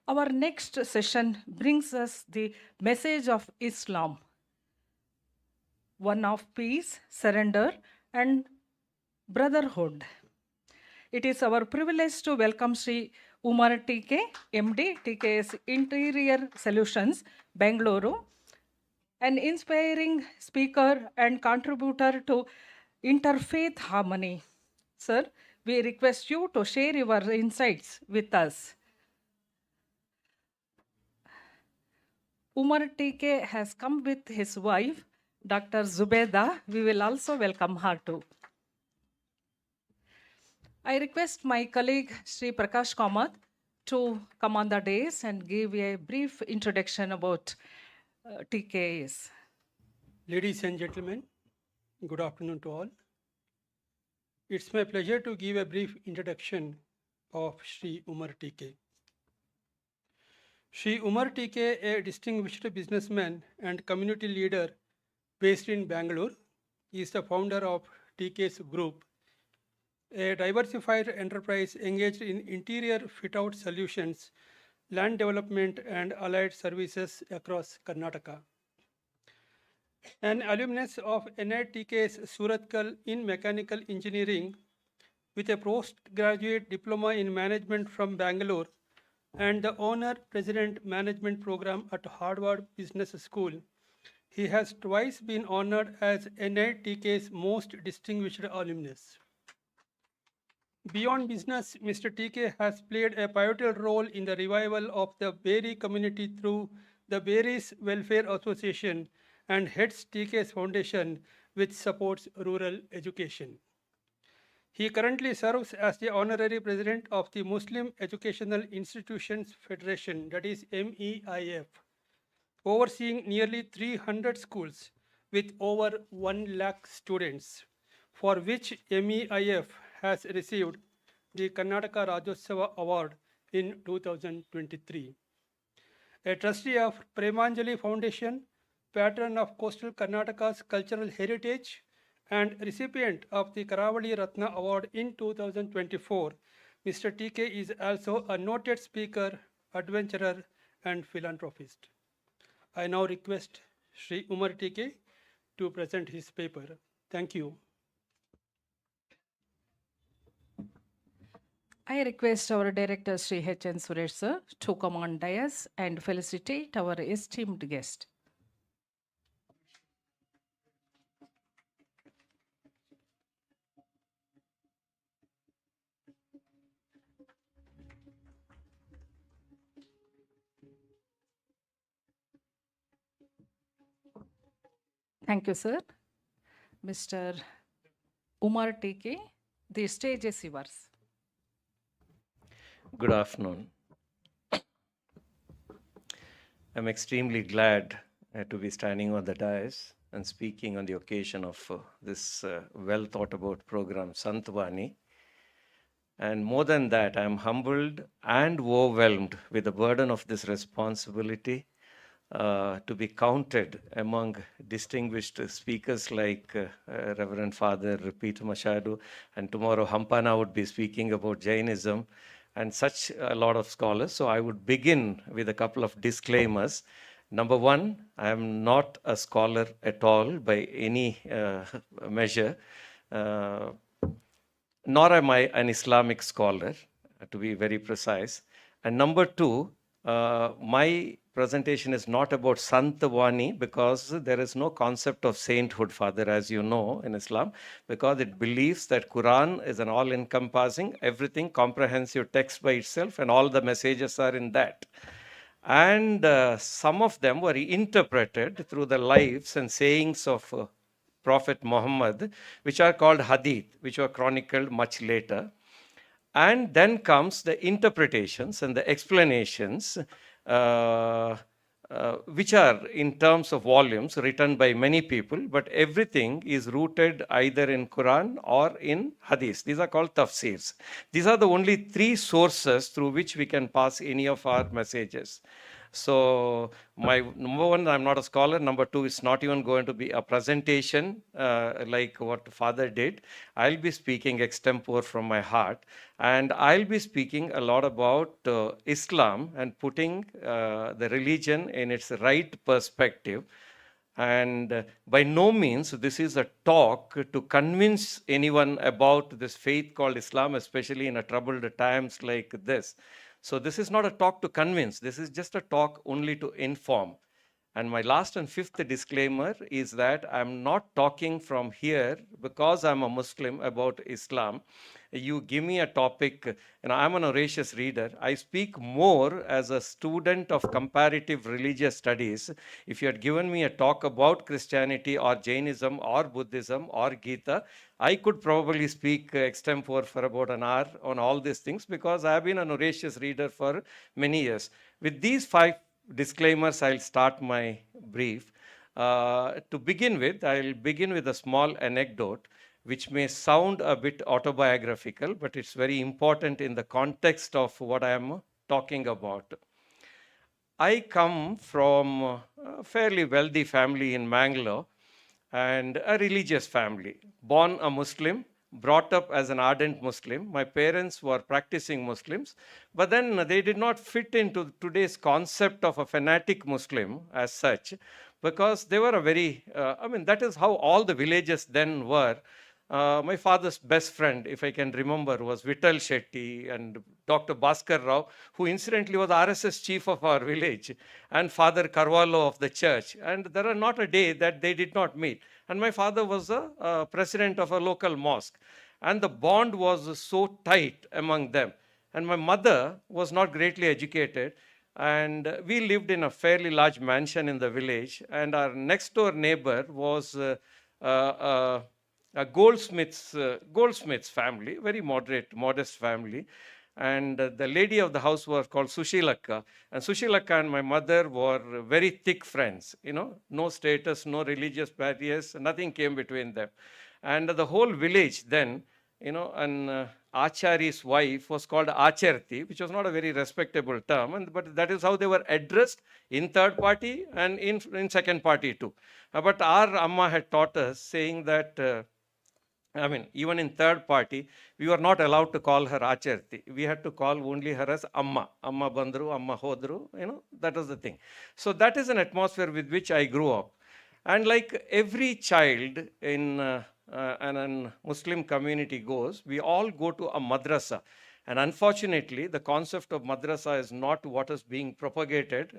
Our next session brings us the message of Islam, one of peace, surrender, and brotherhood. It is our privilege to welcome Shri Umar Teekay, MD, TK's Interior Solutions, Bangalore, an inspiring speaker and contributor to interfaith harmony. Sir, we request you to share your insights with us. Umar Teekay has come with his wife, Dr. Zubeda. We will also welcome her too. I request my colleague Shri Prakash Kamath to come on the dais and give a brief introduction about TKs. Ladies and gentlemen, good afternoon to all. It's my pleasure to give a brief introduction of Shri Umar Teekay. Shri Umar Teekay, a distinguished businessman and community leader based in Bangalore, is the founder of Teekay's Group, a diversified enterprise engaged in interior fit-out solutions, land development, and allied services across Karnataka. An alumnus of NITK's Surathkal in mechanical engineering with a postgraduate diploma in management from Bangalore and the honor president management program at Harvard Business School. He has twice been honored as NITK's most distinguished alumnus. Beyond business, Mr. TK has played a pivotal role in the revival of the Berry community through the Berries Welfare Association and heads TK's Foundation, which supports rural education. He currently serves as the honorary president of the Muslim Educational Institutions Federation, that is MEIF, overseeing nearly 300 schools with over 1 lakh students, for which MEIF has received the Karnataka Rajyotsava Award in 2023. A trustee of Premanjali Foundation, patron of coastal Karnataka's cultural heritage, and recipient of the Karavali Ratna Award in 2024, Mr. TK is also a noted speaker, adventurer, and philanthropist. I now request Shri Umar TK to present his paper. Thank you. I request our director Shri H.N. Suresh sir to come on dais and felicitate our esteemed guest. Thank you, sir. Mr. Umar Teekay, the stage is yours. Good afternoon. I'm extremely glad to be standing on the dais and speaking on the occasion of this well thought about program, Santhavani. And more than that, I'm humbled and overwhelmed with the burden of this responsibility to be counted among distinguished speakers like Reverend Father Peter Machado, and tomorrow Hampana would be speaking about Jainism, and such a lot of scholars. So I would begin with a couple of disclaimers. Number one, I am not a scholar at all by any measure, nor am I an Islamic scholar, to be very precise. And number two, my presentation is not about Santhavani, because there is no concept of sainthood, Father, as you know, in Islam, because it believes that Quran is an all-encompassing, everything, comprehensive text by itself, and all the messages are in that. And some of them were interpreted through the lives and sayings of Prophet Muhammad, which are called hadith, which were chronicled much later. And then comes the interpretations and the explanations, which are in terms of volumes written by many people, but everything is rooted either in Quran or in Hadith. These are called tafsirs. These are the only three sources through which we can pass any of our messages. So my number one, I'm not a scholar. Number two, it's not even going to be a presentation like what Father did. I'll be speaking extempore from my heart, and I'll be speaking a lot about Islam and putting the religion in its right perspective. And by no means this is a talk to convince anyone about this faith called Islam, especially in a troubled times like this. So this is not a talk to convince, this is just a talk only to inform. And my last and fifth disclaimer is that I'm not talking from here because I'm a Muslim about Islam. You give me a topic, and I'm an voracious reader. I speak more as a student of comparative religious studies. If you had given me a talk about Christianity or Jainism or Buddhism or Gita, I could probably speak extempore for about an hour on all these things because I have been an voracious reader for many years. With these five disclaimers, I'll start my brief. To begin with, I'll begin with a small anecdote which may sound a bit autobiographical, but it's very important in the context of what I am talking about. I come from a fairly wealthy family in Mangalore and a religious family. Born a Muslim, brought up as an ardent Muslim. My parents were practicing Muslims, but then they did not fit into today's concept of a fanatic Muslim as such, because they were a very, that is how all the villages then were. My father's best friend, if I can remember, was Vittal Shetty and Dr. Bhaskar Rao, who incidentally was RSS chief of our village, and Father Carvalho of the church. And there are not a day that they did not meet. And my father was a president of a local mosque. And the bond was so tight among them. And my mother was not greatly educated. And we lived in a fairly large mansion in the village. And our next door neighbor was a goldsmith's family, very modest family. And the lady of the house was called Sushilakka. And Sushilakka and my mother were very thick friends, no status, no religious barriers, nothing came between them. And the whole village then, an Achari's wife was called Acharti, which was not a very respectable term, but that is how they were addressed in third party and in second party too. But our Amma had taught us, saying that even in third party, we were not allowed to call her Acharti. We had to call only her as Amma. Amma Bandru, Amma Hodru, that was the thing. So that is an atmosphere with which I grew up. And like every child in an Muslim community goes, we all go to a madrasa. And unfortunately, the concept of madrasa is not what is being propagated,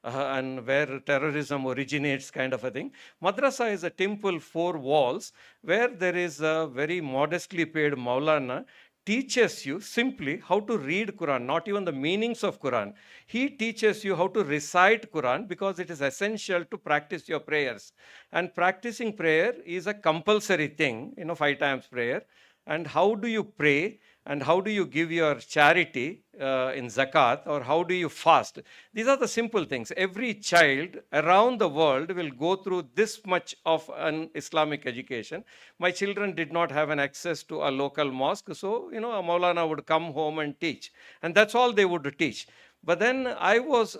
and where terrorism originates, kind of a thing. Madrasa is a temple, 4 walls, where there is a very modestly paid Maulana teaches you simply how to read Quran, not even the meanings of Quran. He teaches you how to recite Quran because it is essential to practice your prayers. And practicing prayer is a compulsory thing, 5 times prayer. And how do you pray? And how do you give your charity in zakat, or how do you fast? These are the simple things. Every child around the world will go through this much of an Islamic education. My children did not have an access to a local mosque, so a Maulana would come home and teach, and that's all they would teach. But then I was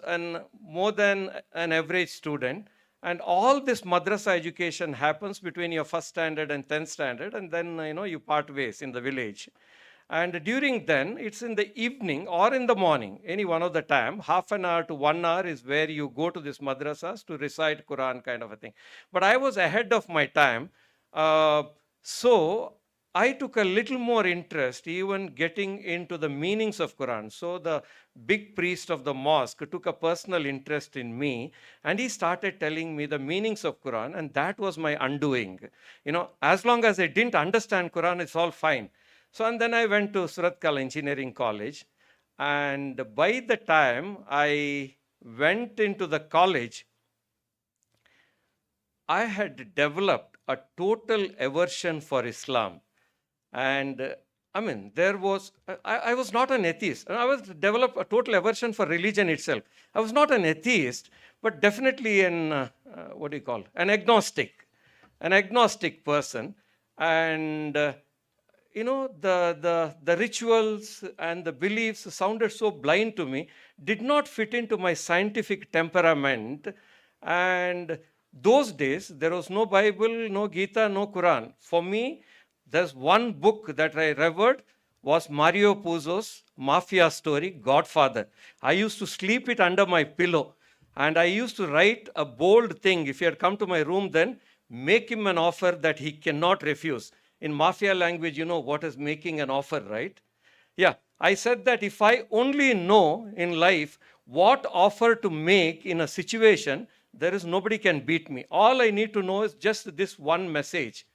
more than an average student. And all this madrasa education happens between your first standard and 10th standard, and then you part ways in the village. And during then, it's in the evening or in the morning, any one of the time, half an hour to 1 hour is where you go to this madrasas to recite Quran, kind of a thing. But I was ahead of my time. So I took a little more interest even getting into the meanings of Quran. So the big priest of the mosque took a personal interest in me, and he started telling me the meanings of Quran, and that was my undoing. As long as I didn't understand Quran, it's all fine. So, and then I went to Suratkal Engineering College, and by the time I went into the college, I had developed a total aversion for Islam. And there was, I was not an atheist. I was developed a total aversion for religion itself. I was not an atheist, but definitely an agnostic person. And the rituals and the beliefs sounded so blind to me, did not fit into my scientific temperament. And those days, there was no Bible, no Gita, no Quran. For me, there's one book that I revered was Mario Puzo's mafia story, Godfather. I used to sleep it under my pillow. And I used to write a bold thing. If he had come to my room then, make him an offer that he cannot refuse. In mafia language, you know what is making an offer, right? Yeah, I said that if I only know in life what offer to make in a situation, there is nobody can beat me. All I need to know is just this one message.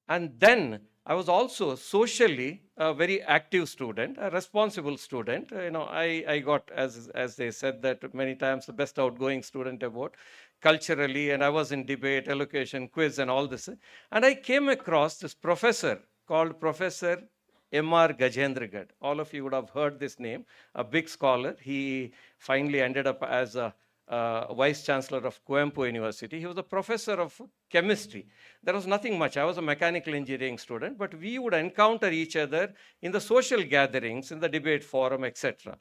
And then I was also socially a very active student, a responsible student. I got, as they said that many times, the best outgoing student award culturally, and I was in debate, elocution, quiz, and all this. And I came across this professor called Professor Umar Gajendragad. All of you would have heard this name, a big scholar. He finally ended up as a vice chancellor of Coimbatore University. He was a professor of chemistry. There was nothing much. I was a mechanical engineering student, but we would encounter each other in the social gatherings, in the debate forum, etc.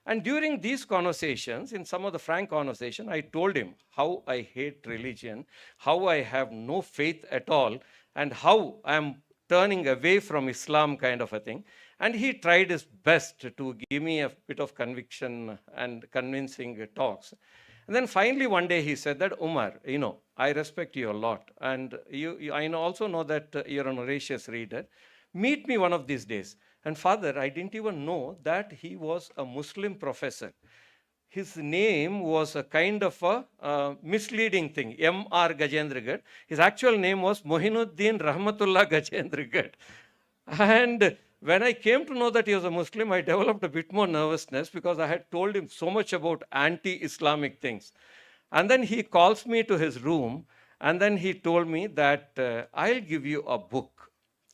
And during these conversations, in some of the frank conversation, I told him how I hate religion, how I have no faith at all, and how I am turning away from Islam, kind of a thing. And he tried his best to give me a bit of conviction and convincing talks. And then finally one day he said that, Umar, I respect you a lot. And I also know that you're an voracious reader. Meet me one of these days. And Father, I didn't even know that he was a Muslim professor. His name was a kind of a misleading thing, M.R. Gajendragad. His actual name was Mohinuddin Rahmatullah Gajendragad. And when I came to know that he was a Muslim, I developed a bit more nervousness because I had told him so much about anti-Islamic things. And then he calls me to his room, and then he told me that I'll give you a book.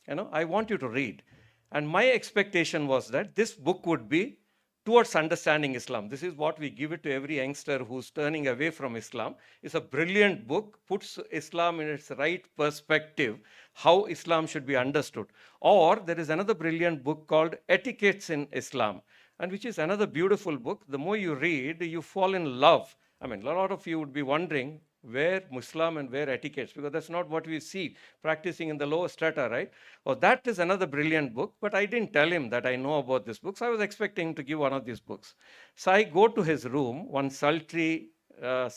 I want you to read. And my expectation was that this book would be towards understanding Islam. This is what we give it to every youngster who's turning away from Islam. It's a brilliant book, puts Islam in its right perspective, how Islam should be understood. Or there is another brilliant book called Etiquettes in Islam, and which is another beautiful book. The more you read, you fall in love. I mean, a lot of you would be wondering where Muslim and where etiquettes, because that's not what we see practicing in the lower strata, right? Well, that is another brilliant book, but I didn't tell him that I know about this book, so I was expecting him to give one of these books. So I go to his room one sultry, summer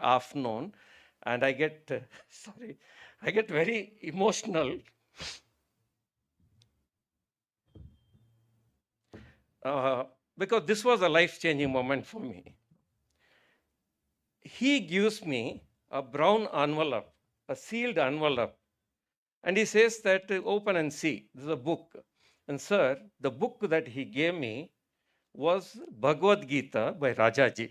afternoon, and I get, I get very emotional. Because this was a life-changing moment for me. He gives me a brown envelope, a sealed envelope, and he says that open and see. This is a book. And sir, the book that he gave me was Bhagavad Gita by Rajaji.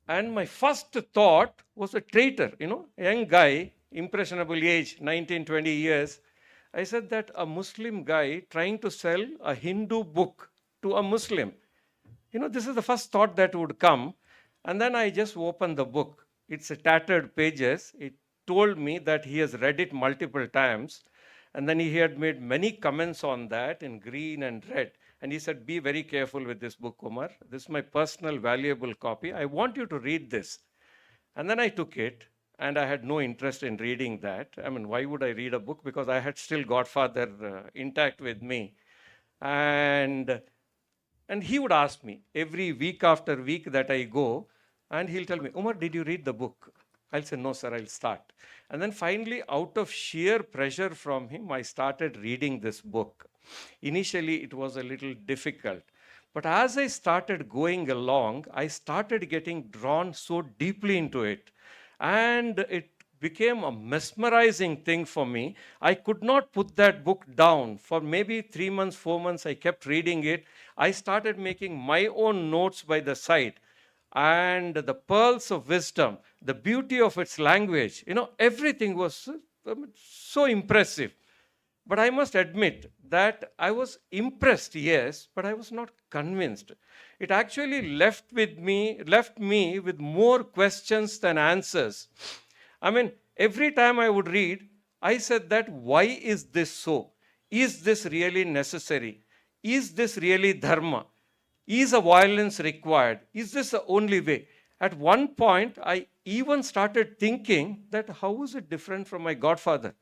And my first thought was a traitor, a young guy, impressionable age, 19, 20 years. I said that a Muslim guy trying to sell a Hindu book to a Muslim. This is the first thought that would come. And then I just opened the book. It's a tattered pages. It told me that he has read it multiple times. And then he had made many comments on that in green and red. And he said, be very careful with this book, Umar. This is my personal valuable copy. I want you to read this. And then I took it, and I had no interest in reading that. I mean, why would I read a book? Because I had still Godfather intact with me. And he would ask me every week after week that I go, and he'll tell me, Umar, did you read the book? I'll say, no, sir, I'll start. And then finally, out of sheer pressure from him, I started reading this book. Initially, it was a little difficult. But as I started going along, I started getting drawn so deeply into it. And it became a mesmerizing thing for me. I could not put that book down. For maybe 3 months, 4 months, I kept reading it. I started making my own notes by the side. And the pearls of wisdom, the beauty of its language, everything was so impressive. But I must admit that I was impressed, yes, but I was not convinced. It actually left me with more questions than answers. I mean, every time I would read, I said that, why is this so? Is this really necessary? Is this really dharma? Is a violence required? Is this the only way? At one point, I even started thinking that how is it different from my godfather?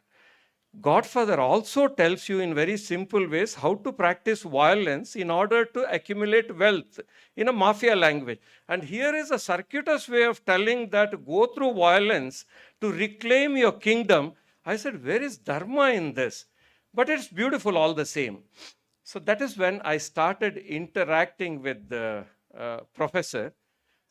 Godfather also tells you in very simple ways how to practice violence in order to accumulate wealth in a mafia language. And here is a circuitous way of telling that go through violence to reclaim your kingdom. I said, where is dharma in this? But it's beautiful all the same. So that is when I started interacting with the professor.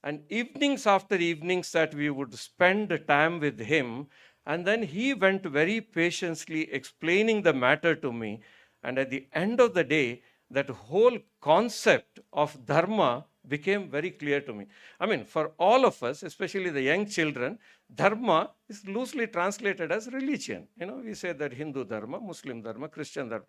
And evenings after evenings that we would spend time with him, and then he went very patiently explaining the matter to me. And at the end of the day, that whole concept of dharma became very clear to me. I mean, for all of us, especially the young children, dharma is loosely translated as religion. You know, we say that Hindu dharma, Muslim dharma, Christian dharma.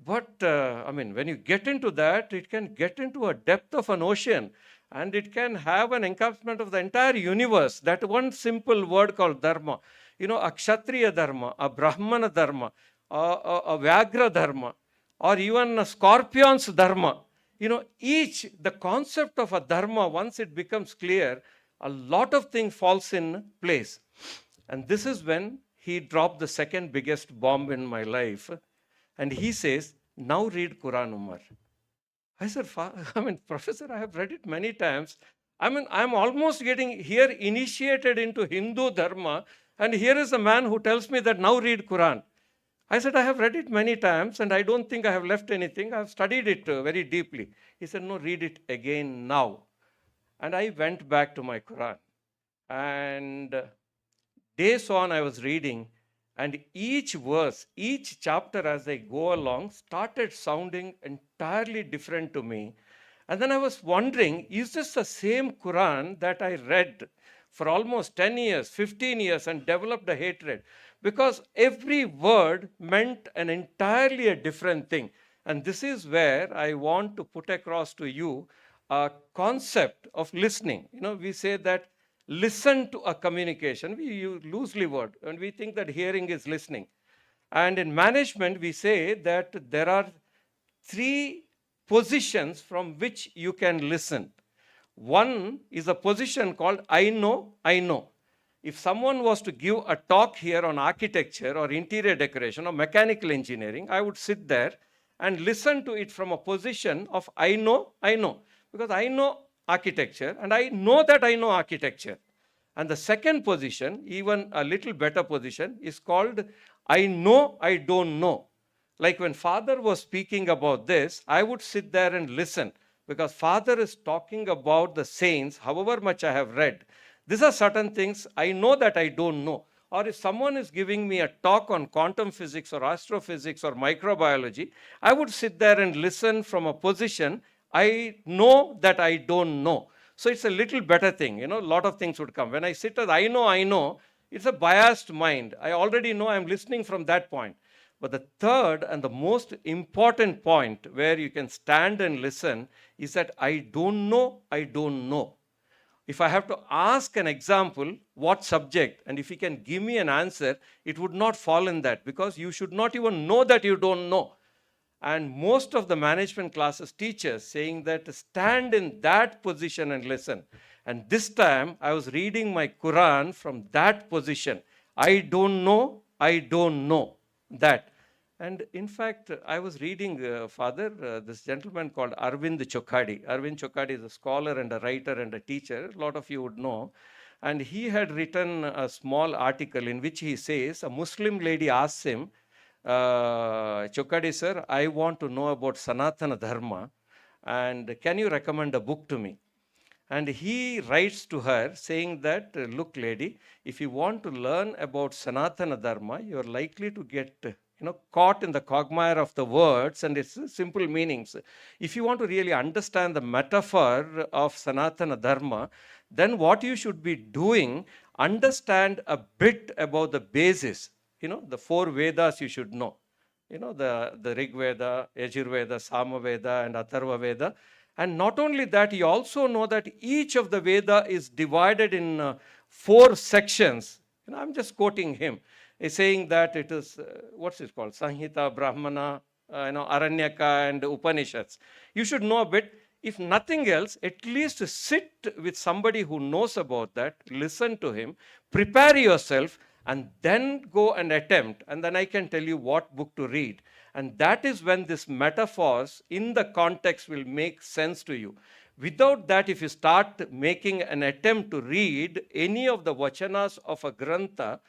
But, I mean, when you get into that, it can get into a depth of an ocean. And it can have an encompassment of the entire universe. That one simple word called dharma. You know, a Kshatriya dharma, a Brahmana dharma, a Vyagra dharma, or even a Scorpion's dharma. You know, each, the concept of a dharma, once it becomes clear, a lot of things falls in place. And this is when he dropped the second biggest bomb in my life. And he says, now read Quran, Umar. I said, Professor, I have read it many times. I'm almost getting here initiated into Hindu dharma. And here is a man who tells me that now read Quran. I said, I have read it many times and I don't think I have left anything. I have studied it very deeply. He said, no, read it again now. And I went back to my Quran. And days on I was reading, and each verse, each chapter as I go along started sounding entirely different to me. And then I was wondering, is this the same Quran that I read for almost 10 years, 15 years, and developed a hatred? Because every word meant an entirely a different thing. And this is where I want to put across to you a concept of listening. You know, we say that listen to a communication. We use loosely word, and we think that hearing is listening. And in management, we say that there are 3 positions from which you can listen. One is a position called I know, I know. If someone was to give a talk here on architecture or interior decoration or mechanical engineering, I would sit there and listen to it from a position of I know, because I know architecture and I know that I know architecture. And the second position, even a little better position, is called I know, I don't know. Like when Father was speaking about this, I would sit there and listen, because Father is talking about the saints, however much I have read. These are certain things I know that I don't know. Or if someone is giving me a talk on quantum physics or astrophysics or microbiology, I would sit there and listen from a position I know that I don't know. So it's a little better thing. You know, a lot of things would come. When I sit as I know, it's a biased mind. I already know, I'm listening from that point. But the third and the most important point where you can stand and listen is that I don't know, I don't know. If I have to ask an example, what subject, and if you can give me an answer, it would not fall in that, because you should not even know that you don't know. And most of the management classes teach us saying that stand in that position and listen. And this time I was reading my Quran from that position. I don't know that. And in fact, I was reading, Father, this gentleman called Arvind Chokhadi. Arvind Chokhadi is a scholar and a writer and a teacher. A lot of you would know. And he had written a small article in which he says, a Muslim lady asks him, Chokhadi sir, I want to know about Sanatana Dharma, and can you recommend a book to me? And he writes to her saying that, look lady, if you want to learn about Sanatana Dharma, you are likely to get caught in the quagmire of the words and its simple meanings. If you want to really understand the metaphor of Sanatana Dharma, then what you should be doing, understand a bit about the basis. The 4 Vedas you should know. The Rig Veda, Yajur Veda, Sama Veda, and Atharva Veda. And not only that, you also know that each of the Veda is divided in 4 sections. I'm just quoting him. is saying that it is, what's it called? Sanhita, Brahmana, Aranyaka and Upanishads. You should know a bit. If nothing else, at least sit with somebody who knows about that, listen to him, prepare yourself, and then go and attempt. And then I can tell you what book to read. And that is when this metaphors in the context will make sense to you. Without that, if you start making an attempt to read any of the vachanas of a grantha,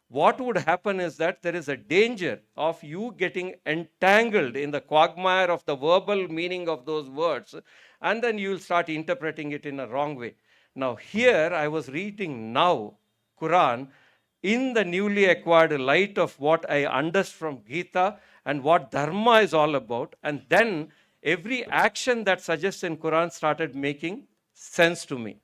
what would happen is that there is a danger of you getting entangled in the quagmire of the verbal meaning of those words, and then you will start interpreting it in a wrong way. Now, here I was reading now Quran in the newly acquired light of what I understood from Gita and what Dharma is all about, and then every action that suggests in Quran started making sense to me.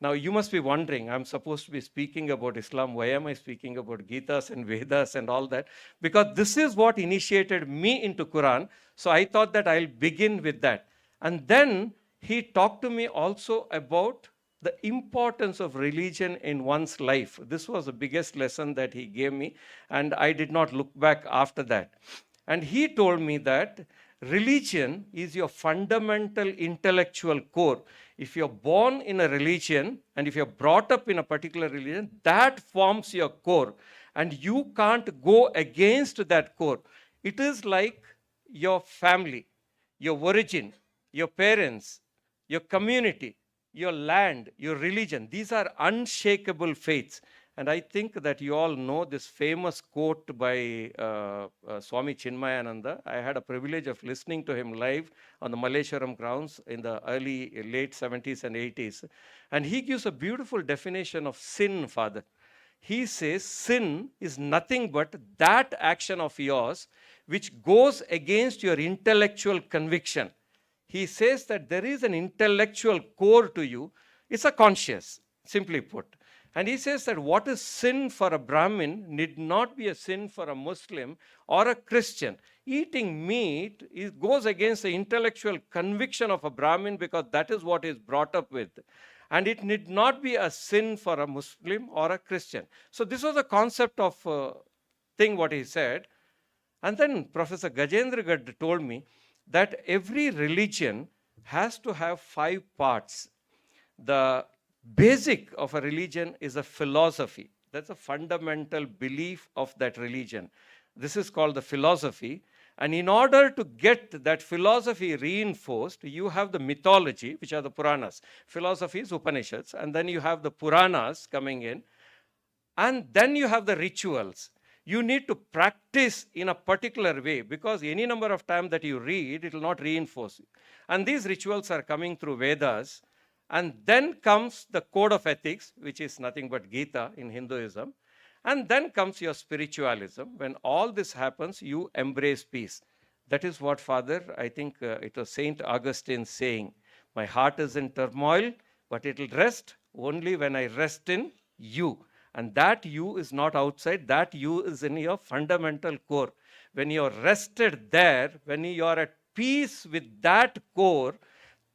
Now, you must be wondering, I'm supposed to be speaking about Islam. Why am I speaking about Gitas and Vedas and all that? Because this is what initiated me into Quran. So I thought that I'll begin with that. And then he talked to me also about the importance of religion in one's life. This was the biggest lesson that he gave me, and I did not look back after that. And he told me that religion is your fundamental intellectual core. If you're born in a religion and if you're brought up in a particular religion, that forms your core. And you can't go against that core. It is like your family, your origin, your parents, your community, your land, your religion. These are unshakable faiths. And I think that you all know this famous quote by Swami Chinmayananda. I had a privilege of listening to him live on the Malleshwaram grounds in the late 70s and 80s. And he gives a beautiful definition of sin, Father. He says sin is nothing but that action of yours which goes against your intellectual conviction. He says that there is an intellectual core to you. It's a conscious, simply put. And he says that what is sin for a Brahmin need not be a sin for a Muslim or a Christian. Eating meat goes against the intellectual conviction of a Brahmin because that is what he is brought up with. And it need not be a sin for a Muslim or a Christian. So this was the concept of thing what he said. And then Professor Gajendra Gad told me that every religion has to have 5 parts. The basic of a religion is a philosophy. That's a fundamental belief of that religion. This is called the philosophy. And in order to get that philosophy reinforced, you have the mythology, which are the Puranas. Philosophy is Upanishads. And then you have the Puranas coming in. And then you have the rituals. You need to practice in a particular way because any number of times that you read, it will not reinforce you. And these rituals are coming through Vedas. And then comes the code of ethics, which is nothing but Gita in Hinduism. And then comes your spiritualism. When all this happens, you embrace peace. That is what, Father, I think it was Saint Augustine saying, my heart is in turmoil, but it will rest only when I rest in you. And that you is not outside, that you is in your fundamental core. When you're rested there, when you are at peace with that core,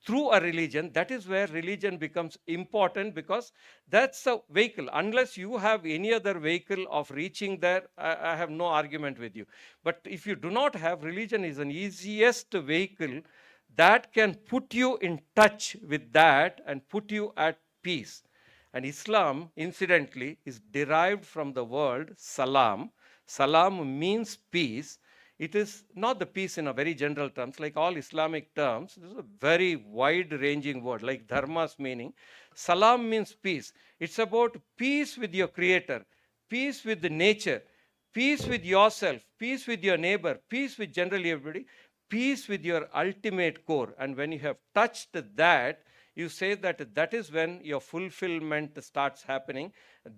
through a religion, that is where religion becomes important because that's a vehicle. Unless you have any other vehicle of reaching there, I have no argument with you. But if you do not have, religion is an easiest vehicle that can put you in touch with that and put you at peace. And Islam, incidentally, is derived from the word salam. Salam means peace. It is not the peace in a very general terms, like all Islamic terms. This is a very wide-ranging word, like dharma's meaning. Salam means peace. It's about peace with your creator, peace with the nature, peace with yourself, peace with your neighbor, peace with generally everybody, peace with your ultimate core. And when you have touched that, you say that that is when your fulfillment starts happening.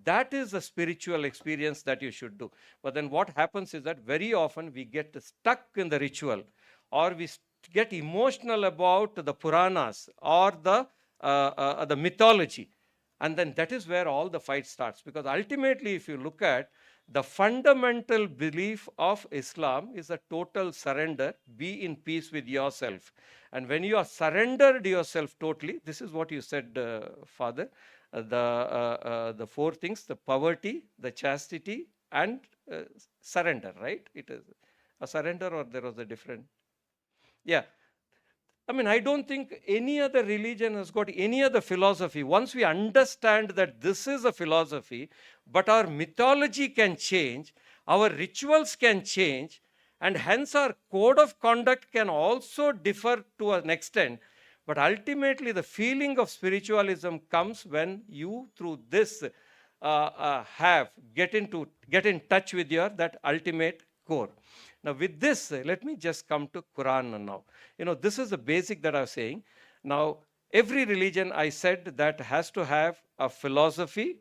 That is the spiritual experience that you should do. But then what happens is that very often we get stuck in the ritual, or we get emotional about the Puranas or the mythology. And then that is where all the fight starts. Because ultimately, if you look at the fundamental belief of Islam is a total surrender, be in peace with yourself. And when you are surrendered yourself totally, this is what you said, Father, the 4 things, the poverty, the chastity, and surrender, right? It is a surrender, or there was a different. Yeah. I mean, I don't think any other religion has got any other philosophy. Once we understand that this is a philosophy, but our mythology can change, our rituals can change, and hence our code of conduct can also differ to an extent. But ultimately, the feeling of spiritualism comes when you, through this, get in touch with your that ultimate core. Now, with this, let me just come to Quran now. This is the basic that I was saying. Now, every religion, I said, that has to have a philosophy,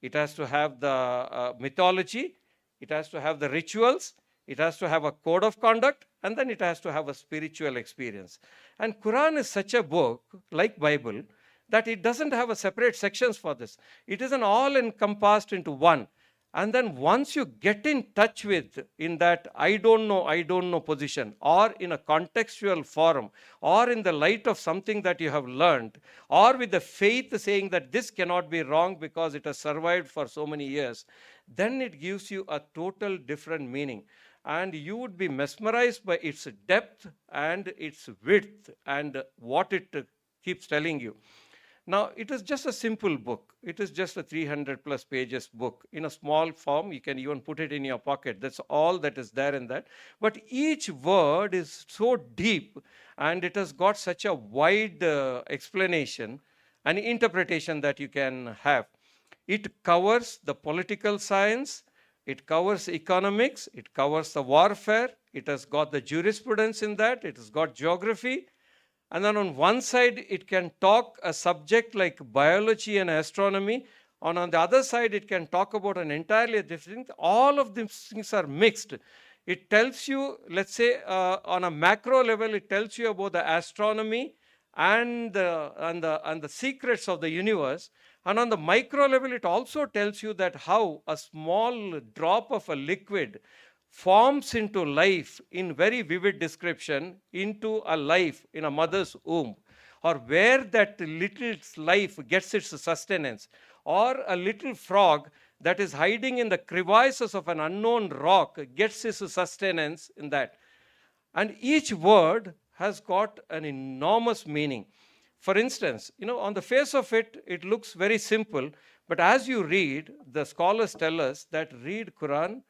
it has to have the mythology, it has to have the rituals, it has to have a code of conduct, and then it has to have a spiritual experience. And Quran is such a book, like Bible, that it doesn't have a separate sections for this. It is an all encompassed into one. And then once you get in touch with, in that I don't know position, or in a contextual forum, or in the light of something that you have learned, or with the faith saying that this cannot be wrong because it has survived for so many years, then it gives you a total different meaning. And you would be mesmerized by its depth and its width and what it keeps telling you. Now, it is just a simple book. It is just a 300 plus pages book in a small form. You can even put it in your pocket. That's all that is there in that. But each word is so deep, and it has got such a wide explanation and interpretation that you can have. It covers the political science, it covers economics, it covers the warfare, it has got the jurisprudence in that, it has got geography. And then on one side, it can talk a subject like biology and astronomy. On the other side, it can talk about an entirely different thing. All of these things are mixed. It tells you, let's say, on a macro level, it tells you about the astronomy and the secrets of the universe. And on the micro level, it also tells you that how a small drop of a liquid forms into life in very vivid description into a life in a mother's womb, or where that little life gets its sustenance, or a little frog that is hiding in the crevices of an unknown rock gets its sustenance in that. And each word has got an enormous meaning. For instance, on the face of it, it looks very simple, but as you read, the scholars tell us that read Quran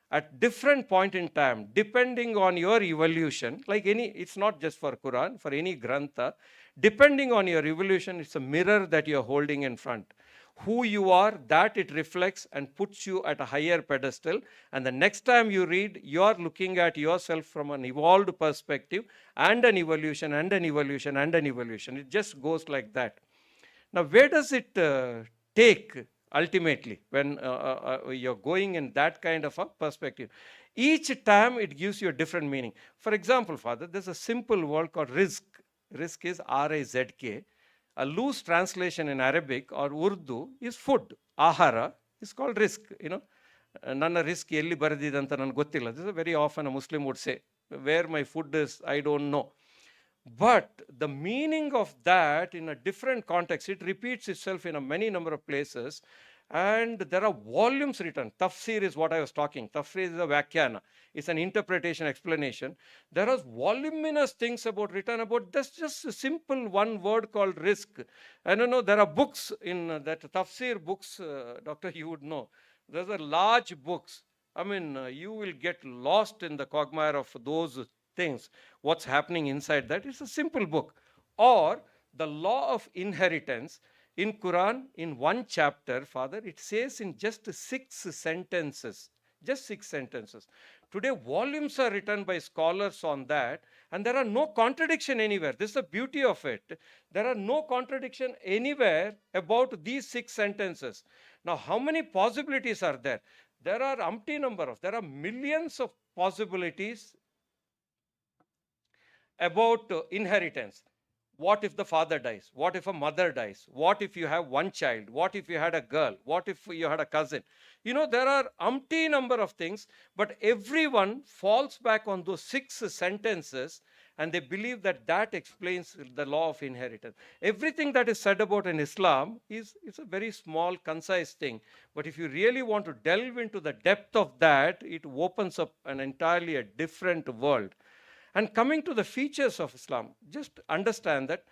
at different point in time, depending on your evolution, like it's not just for Quran, for any grantha, depending on your evolution, it's a mirror that you're holding in front. Who you are, that it reflects and puts you at a higher pedestal. And the next time you read, you're looking at yourself from an evolved perspective, and an evolution, and an evolution, and an evolution. It just goes like that. Now, where does it take ultimately when you're going in that kind of a perspective? Each time it gives you a different meaning. For example, Father, there's a simple word called rizq. Rizq is R-I-Z-K. A loose translation in Arabic or Urdu is food. Ahara is called rizq. Nanna rizq elli baradidanta nan gottilla. This is very often a Muslim would say, where my food is, I don't know. But the meaning of that in a different context, it repeats itself in a many number of places. And there are volumes written. Tafsir is what I was talking. Tafsir is a Vyakhana. It's an interpretation, explanation. There are voluminous things written about that's just a simple one word called rizq. And there are books in that Tafsir books, Doctor, you would know. There's a large books. I mean, you will get lost in the quagmire of those things, what's happening inside that. It's a simple book. Or the law of inheritance in Quran, in one chapter, Father, it says in just 6 sentences. Just 6 sentences. Today, volumes are written by scholars on that, and there are no contradiction anywhere. This is the beauty of it. There are no contradiction anywhere about these 6 sentences. Now, how many possibilities are there? There are there are millions of possibilities about inheritance. What if the father dies? What if a mother dies? What if you have one child? What if you had a girl? What if you had a cousin? There are number of things, but everyone falls back on those 6 sentences, and they believe that that explains the law of inheritance. Everything that is said about in Islam is a very small, concise thing. But if you really want to delve into the depth of that, it opens up an entirely a different world. And coming to the features of Islam, just understand that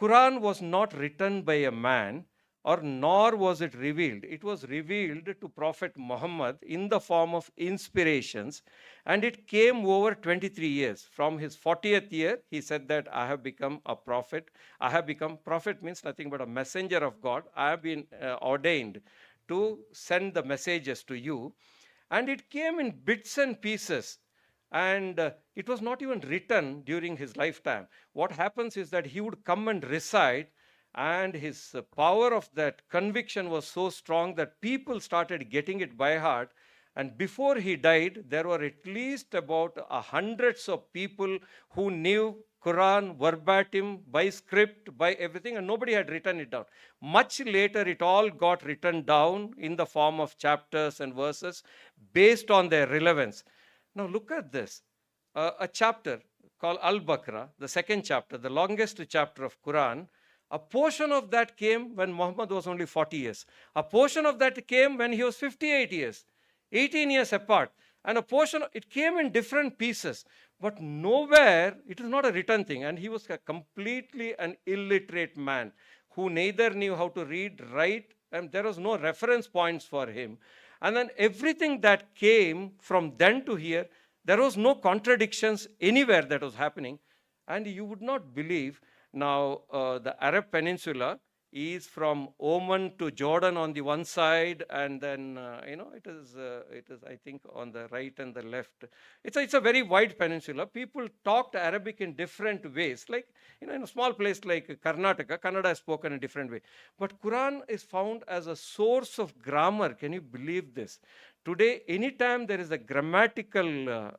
Quran was not written by a man, or nor was it revealed. It was revealed to Prophet Muhammad in the form of inspirations, and it came over 23 years. From his 40th year, he said that I have become a prophet. I have become, prophet means nothing but a messenger of God. I have been ordained to send the messages to you. And it came in bits and pieces. And it was not even written during his lifetime. What happens is that he would come and recite, and his power of that conviction was so strong that people started getting it by heart. And before he died, there were at least about hundreds of people who knew Quran verbatim, by script, by everything, and nobody had written it down. Much later, it all got written down in the form of chapters and verses based on their relevance. Now look at this. A chapter called Al-Baqarah, the second chapter, the longest chapter of Quran, a portion of that came when Muhammad was only 40 years. A portion of that came when he was 58 years, 18 years apart. And a portion, it came in different pieces. But nowhere, it is not a written thing. And he was a completely an illiterate man who neither knew how to read, write, and there was no reference points for him. And then everything that came from then to here, there was no contradictions anywhere that was happening. And you would not believe, now the Arab Peninsula is from Oman to Jordan on the one side, and then it is I think on the right and the left. It's a very wide peninsula. People talked Arabic in different ways. Like in a small place like Karnataka, Kannada is spoken in a different way. But Quran is found as a source of grammar. Can you believe this? Today, anytime there is a grammatical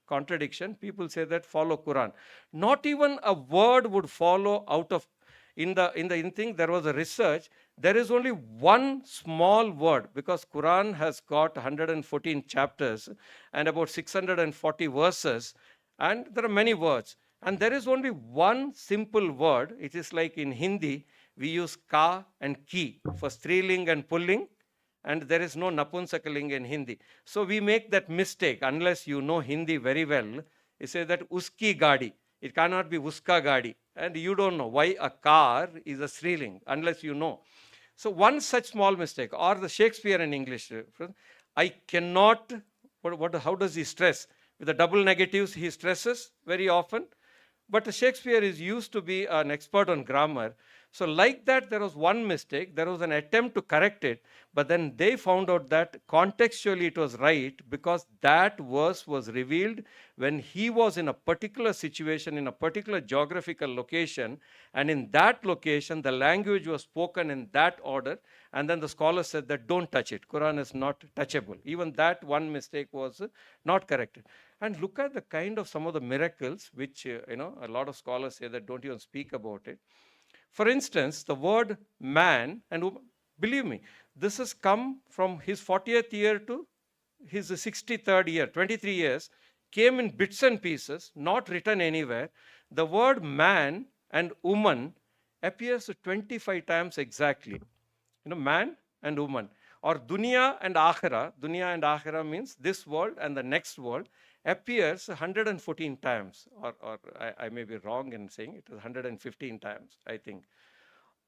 contradiction, people say that follow Quran. Not even a word would follow out of. In thing, there was a research. There is only one small word, because Quran has got 114 chapters and about 640 verses, and there are many words. And there is only one simple word. It is like in Hindi, we use ka and ki for striling and pulling, and there is no napunsakaling in Hindi. So we make that mistake unless you know Hindi very well. You say that uski gadi. It cannot be uska gadi. And you don't know why a car is a striling unless you know. So one such small mistake, or the Shakespeare in English, I cannot, how does he stress? With the double negatives, he stresses very often. But Shakespeare is used to be an expert on grammar. So like that, there was one mistake. There was an attempt to correct it. But then they found out that contextually it was right, because that verse was revealed when he was in a particular situation, in a particular geographical location. And in that location, the language was spoken in that order. And then the scholar said that don't touch it. Quran is not touchable. Even that one mistake was not corrected. And look at the kind of some of the miracles, which, a lot of scholars say that don't even speak about it. For instance, the word man, and believe me, this has come from his 40th year to his 63rd year, 23 years, came in bits and pieces, not written anywhere. The word man and woman appears 25 times exactly. Man and woman. Or dunya and akhira. Dunya and akhira means this world and the next world, appears 114 times, or I may be wrong in saying it is 115 times, I think.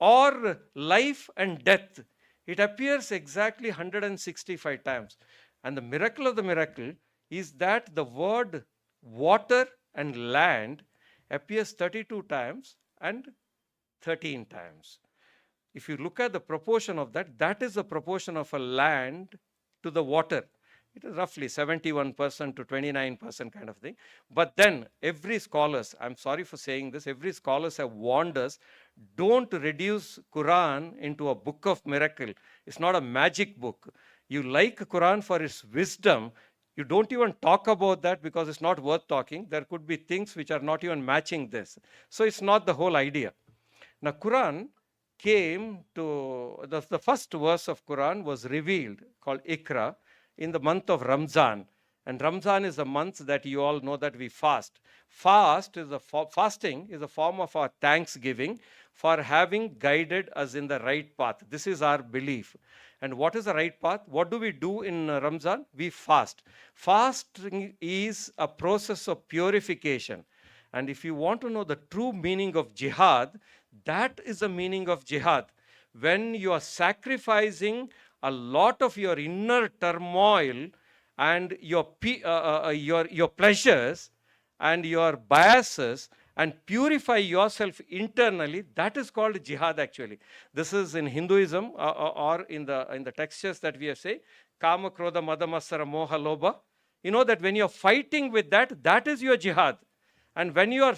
Or life and death, it appears exactly 165 times. And the miracle of the miracle is that the word water and land appears 32 times and 13 times. If you look at the proportion of that, that is the proportion of a land to the water. It is roughly 71% to 29% kind of thing. But then every scholars, I'm sorry for saying this, every scholars have warned us, don't reduce Quran into a book of miracle. It's not a magic book. You like Quran for its wisdom. You don't even talk about that because it's not worth talking. There could be things which are not even matching this. So it's not the whole idea. Now Quran came to, the first verse of Quran was revealed, called Ikra, in the month of Ramzan. And Ramzan is a month that you all know that we fast. Fasting is a form of our thanksgiving for having guided us in the right path. This is our belief. And what is the right path? What do we do in Ramzan? We fast. Fasting is a process of purification. And if you want to know the true meaning of jihad, that is the meaning of jihad. When you are sacrificing a lot of your inner turmoil and your pleasures and your biases and purify yourself internally, that is called jihad actually. This is in Hinduism or in the textures that we have say, Kama, Krodha, Mada, Matsara, Moha, Lobha. You know that when you're fighting with that, that is your jihad. And when you are,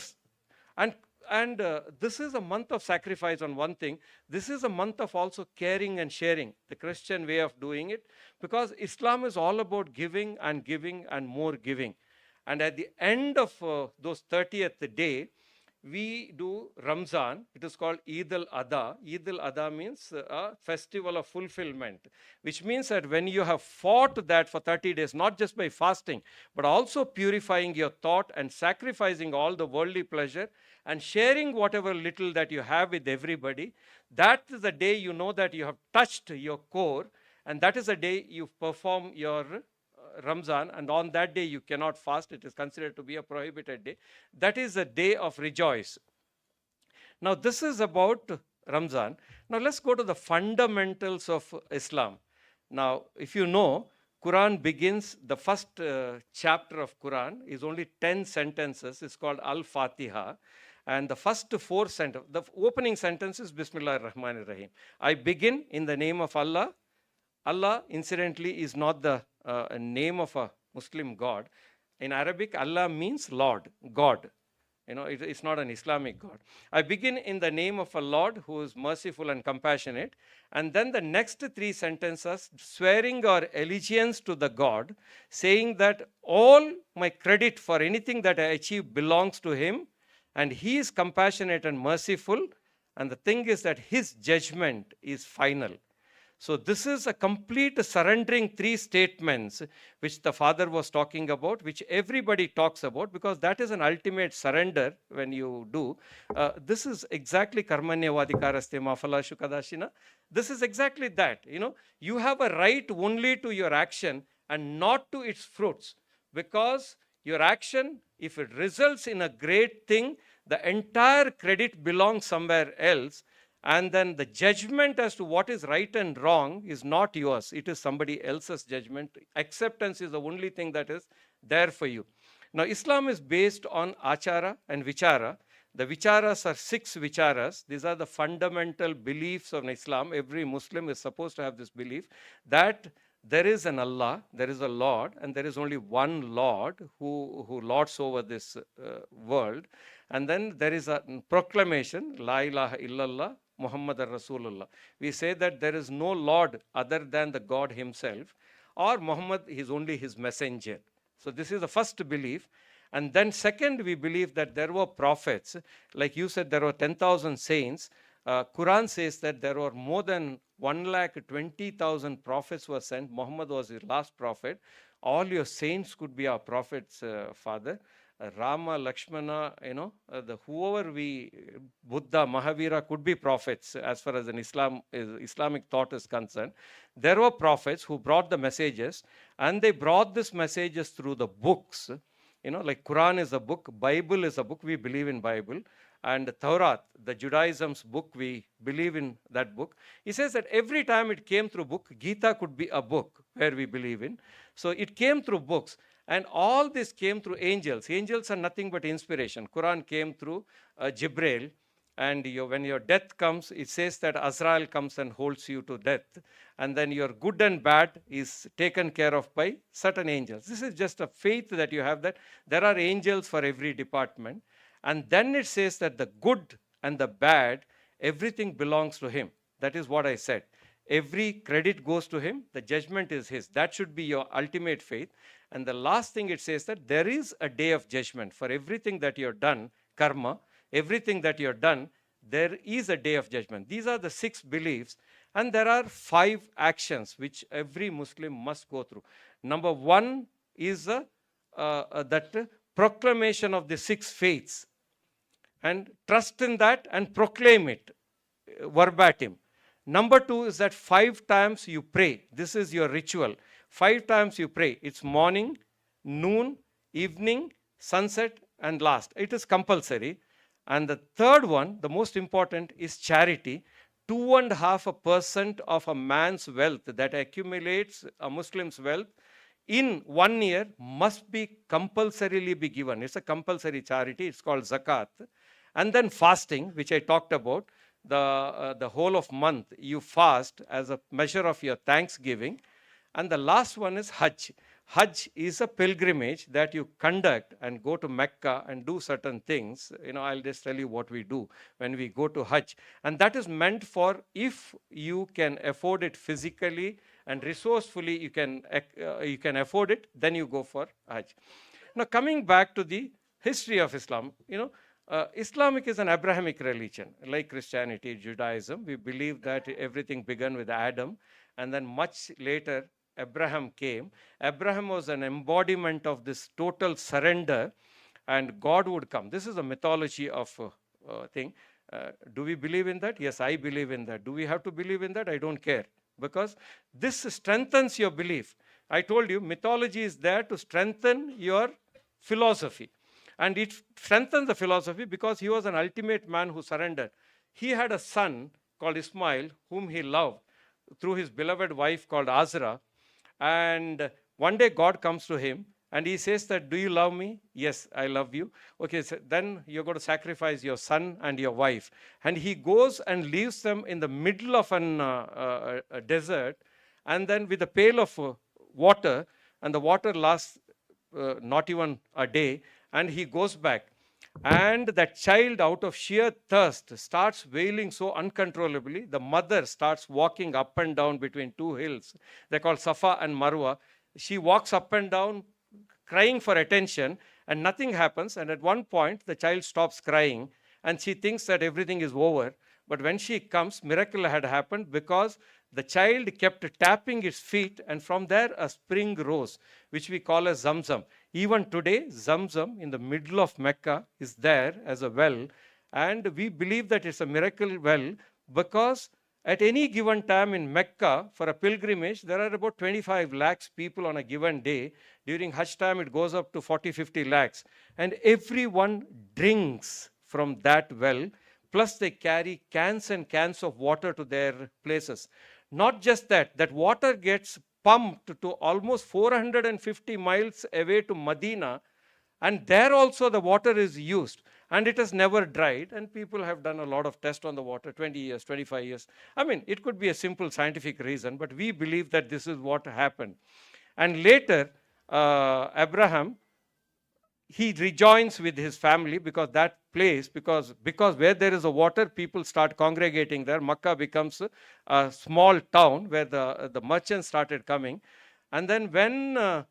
and this is a month of sacrifice on one thing. This is a month of also caring and sharing, the Christian way of doing it, because Islam is all about giving and giving and more giving. And at the end of those 30th day, we do Ramzan. It is called Eid al-Adha. Eid al-Adha means a festival of fulfillment, which means that when you have fought that for 30 days, not just by fasting, but also purifying your thought and sacrificing all the worldly pleasure and sharing whatever little that you have with everybody, that is the day you know that you have touched your core, and that is the day you perform your Ramzan, and on that day you cannot fast. It is considered to be a prohibited day. That is a day of rejoice. Now this is about Ramzan. Now let's go to the fundamentals of Islam. Now if you know, Quran begins, the first chapter of Quran is only 10 sentences. It's called Al-Fatiha. And the first 4 sentences, the opening sentence is Bismillah ar-Rahman ar-Rahim. I begin in the name of Allah. Allah, incidentally, is not the name of a Muslim God. In Arabic, Allah means Lord, God. You know, it's not an Islamic God. I begin in the name of a Lord who is merciful and compassionate. And then the next 3 sentences, swearing our allegiance to the God, saying that all my credit for anything that I achieve belongs to Him, and He is compassionate and merciful. And the thing is that His judgment is final. So this is a complete surrendering 3 statements which the father was talking about, which everybody talks about, because that is an ultimate surrender when you do. This is exactly karmanya vadikaraste mafala shukadashina. This is exactly that. You know, you have a right only to your action and not to its fruits, because your action, if it results in a great thing, the entire credit belongs somewhere else. And then the judgment as to what is right and wrong is not yours. It is somebody else's judgment. Acceptance is the only thing that is there for you. Now, Islam is based on achara and vichara. The vicharas are 6 vicharas. These are the fundamental beliefs of Islam. Every Muslim is supposed to have this belief that there is an Allah, there is a Lord, and there is only one Lord who lords over this world. And then there is a proclamation, La ilaha illallah, Muhammad Rasulullah. We say that there is no Lord other than the God Himself, or Muhammad is only His messenger. So this is the first belief. And then second, we believe that there were prophets. Like you said, there were 10,000 saints. Quran says that there were more than 120,000 prophets were sent. Muhammad was the last prophet. All your saints could be our prophets, Father. Rama, Lakshmana, you know, whoever Buddha, Mahavira could be prophets as far as an Islamic thought is concerned. There were prophets who brought the messages, and they brought these messages through the books. You know, like Quran is a book, Bible is a book, we believe in Bible. And Taurat, the Judaism's book, we believe in that book. He says that every time it came through book, Gita could be a book where we believe in. So it came through books. And all this came through angels. Angels are nothing but inspiration. Quran came through Jibreel. And when your death comes, it says that Azrael comes and holds you to death. And then your good and bad is taken care of by certain angels. This is just a faith that you have, that there are angels for every department. And then it says that the good and the bad, everything belongs to Him. That is what I said. Every credit goes to Him. The judgment is His. That should be your ultimate faith. And the last thing it says that there is a day of judgment for everything that you have done, karma, everything that you have done, there is a day of judgment. These are the 6 beliefs. And there are 5 actions which every Muslim must go through. Number 1 is that proclamation of the 6 faiths, and trust in that and proclaim it verbatim. Number 2 is that 5 times you pray. This is your ritual. 5 times you pray. It's morning, noon, evening, sunset, and last. It is compulsory. And the third one, the most important, is charity. 2.5% of a man's wealth that accumulates a Muslim's wealth in 1 year must be compulsorily be given. It's a compulsory charity. It's called zakat. And then fasting, which I talked about, the whole of month you fast as a measure of your thanksgiving. And the last one is Hajj. Hajj is a pilgrimage that you conduct and go to Mecca and do certain things. I'll just tell you what we do when we go to Hajj. And that is meant for, if you can afford it physically and resourcefully, you can afford it, then you go for Hajj. Now, coming back to the history of Islam, Islamic is an Abrahamic religion, like Christianity, Judaism. We believe that everything began with Adam, and then much later Abraham came. Abraham was an embodiment of this total surrender, and God would come. This is a mythology of thing. Do we believe in that? Yes, I believe in that. Do we have to believe in that? I don't care, because this strengthens your belief. I told you, mythology is there to strengthen your philosophy. And it strengthens the philosophy because he was an ultimate man who surrendered. He had a son called Ismail, whom he loved through his beloved wife called Azra. And one day God comes to him and he says that, do you love me? Yes, I love you. Okay, so then you're going to sacrifice your son and your wife. And he goes and leaves them in the middle of a desert, and then with a pail of water, and the water lasts not even a day, and he goes back. And that child, out of sheer thirst, starts wailing so uncontrollably. The mother starts walking up and down between two hills. They're called Safa and Marwa. She walks up and down, crying for attention, and nothing happens. And at one point, the child stops crying, and she thinks that everything is over. But when she comes, miracle had happened, because the child kept tapping its feet, and from there a spring rose, which we call as Zamzam. Even today, Zamzam in the middle of Mecca is there as a well, and we believe that it's a miracle well, because at any given time in Mecca, for a pilgrimage, there are about 25 lakhs people on a given day. During Hajj time, it goes up to 40-50 lakhs. And everyone drinks from that well, plus they carry cans and cans of water to their places. Not just that, that water gets pumped to almost 450 miles away to Medina, and there also the water is used, and it has never dried, and people have done a lot of tests on the water, 20 years, 25 years. I mean, it could be a simple scientific reason, but we believe that this is what happened. And later, Abraham, he rejoins with his family, because that place, because where there is a water, people start congregating there. Makkah becomes a small town where the merchants started coming. And then when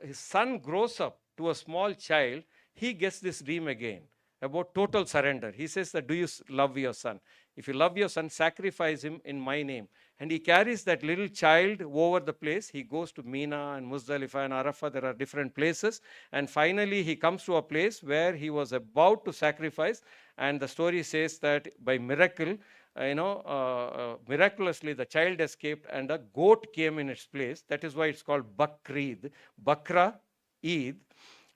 his son grows up to a small child, he gets this dream again about total surrender. He says that, do you love your son? If you love your son, sacrifice him in my name. And he carries that little child over the place. He goes to Mina and Muzdalifah and Arafah. There are different places. And finally, he comes to a place where he was about to sacrifice. And the story says that by miracle, miraculously, the child escaped and a goat came in its place. That is why it's called Bakrid, Bakra, Eid.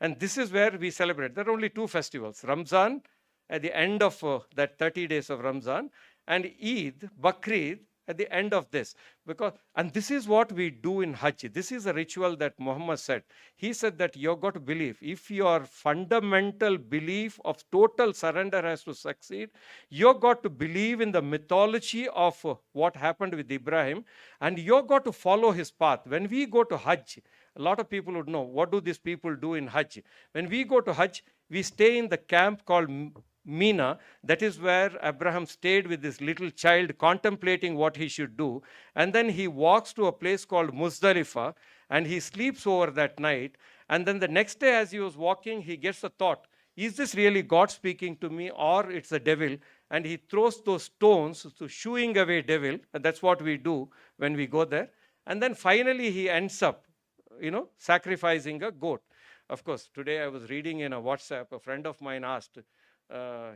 And this is where we celebrate. There are only two festivals, Ramzan at the end of that 30 days of Ramzan, and Eid, Bakrid, at the end of this. And this is what we do in Hajj. This is a ritual that Muhammad said. He said that you've got to believe. If your fundamental belief of total surrender has to succeed, you've got to believe in the mythology of what happened with Ibrahim, and you've got to follow his path. When we go to Hajj, a lot of people would know, what do these people do in Hajj? When we go to Hajj, we stay in the camp called Mina. That is where Abraham stayed with this little child, contemplating what he should do. And then he walks to a place called Muzdalifah, and he sleeps over that night. And then the next day, as he was walking, he gets a thought, is this really God speaking to me, or it's the devil? And he throws those stones to shooing away devil. And that's what we do when we go there. And then finally he ends up sacrificing a goat. Of course, today I was reading in a WhatsApp, a friend of mine asked,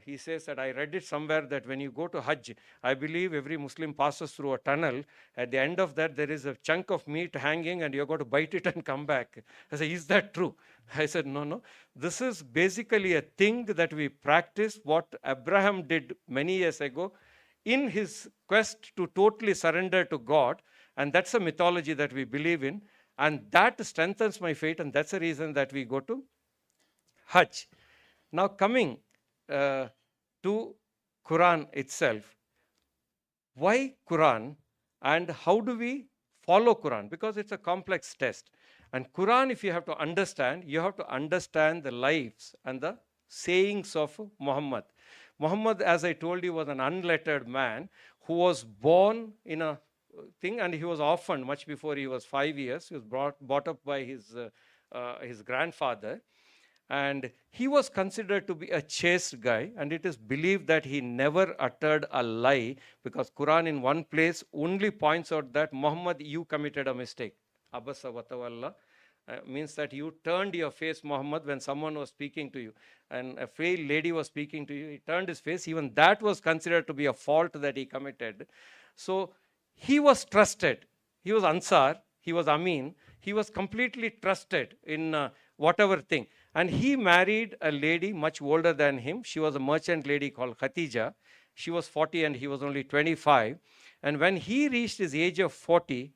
he says that I read it somewhere that when you go to Hajj, I believe every Muslim passes through a tunnel. At the end of that, there is a chunk of meat hanging and you're going to bite it and come back. I said, is that true? I said, no. This is basically a thing that we practice, what Abraham did many years ago in his quest to totally surrender to God. And that's a mythology that we believe in. And that strengthens my faith. And that's the reason that we go to Hajj. Now coming to Quran itself. Why Quran and how do we follow Quran? Because it's a complex test. And Quran, if you have to understand, you have to understand the lives and the sayings of Muhammad. Muhammad, as I told you, was an unlettered man who was born in a thing, and he was orphaned much before he was 5 years. He was brought up by his grandfather. And he was considered to be a chaste guy, and it is believed that he never uttered a lie, because Quran in one place only points out that Muhammad, you committed a mistake. Abasa watawalla means that you turned your face, Muhammad, when someone was speaking to you. And a frail lady was speaking to you, he turned his face. Even that was considered to be a fault that he committed. So he was trusted. He was Ansar, he was Amin, he was completely trusted in whatever thing. And he married a lady much older than him. She was a merchant lady called Khatija. She was 40 and he was only 25. And when he reached his age of 40,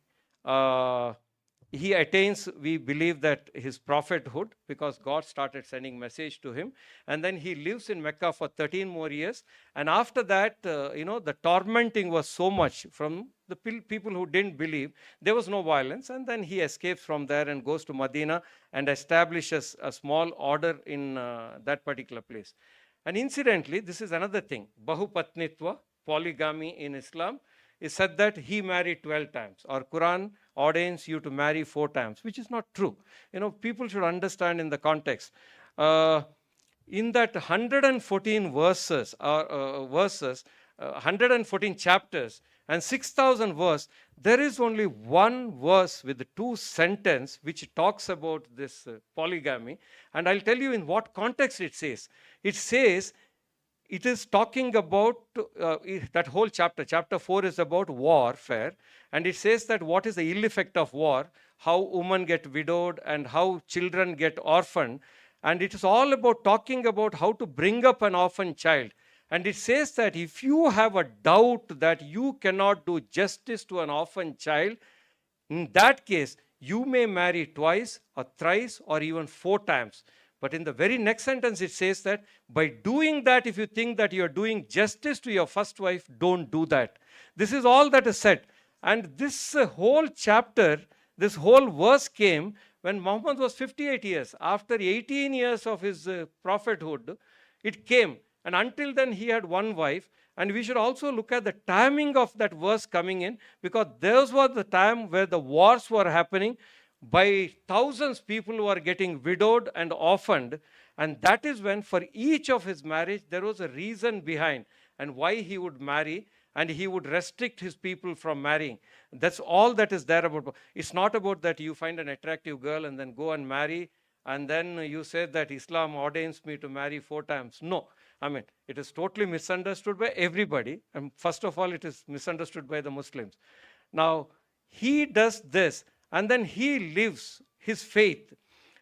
he attains, we believe, that his prophethood, because God started sending message to him. And then he lives in Mecca for 13 more years. And after that, the tormenting was so much from the people who didn't believe. There was no violence. And then he escapes from there and goes to Medina and establishes a small order in that particular place. And incidentally, this is another thing. Bahupatnitva, polygamy in Islam, is said that he married 12 times. Our Quran ordains you to marry 4 times, which is not true. People should understand in the context. In that 114 verses, 114 chapters, and 6,000 verse, there is only one verse with 2 sentences which talks about this polygamy. And I'll tell you in what context it says. It says, it is talking about that whole chapter. Chapter 4 is about warfare. And it says that what is the ill effect of war, how women get widowed and how children get orphaned. And it is all about talking about how to bring up an orphan child. And it says that if you have a doubt that you cannot do justice to an orphan child, in that case, you may marry twice or thrice or even 4 times. But in the very next sentence, it says that by doing that, if you think that you are doing justice to your first wife, don't do that. This is all that is said. And this whole chapter, this whole verse came when Muhammad was 58 years. After 18 years of his prophethood, it came. And until then, he had 1 wife. And we should also look at the timing of that verse coming in, because this was the time where the wars were happening. By thousands, people were getting widowed and orphaned. And that is when, for each of his marriage, there was a reason behind and why he would marry, and he would restrict his people from marrying. That's all that is there about. It's not about that you find an attractive girl and then go and marry, and then you say that Islam ordains me to marry 4 times. No. I mean, it is totally misunderstood by everybody. And first of all, it is misunderstood by the Muslims. Now, he does this, and then he lives his faith.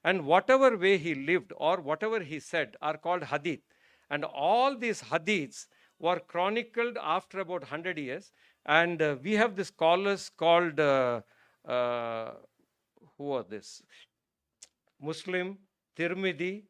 And whatever way he lived or whatever he said are called hadith. And all these hadiths were chronicled after about 100 years. And we have the scholars called, who are this? Muslim, Tirmidhi,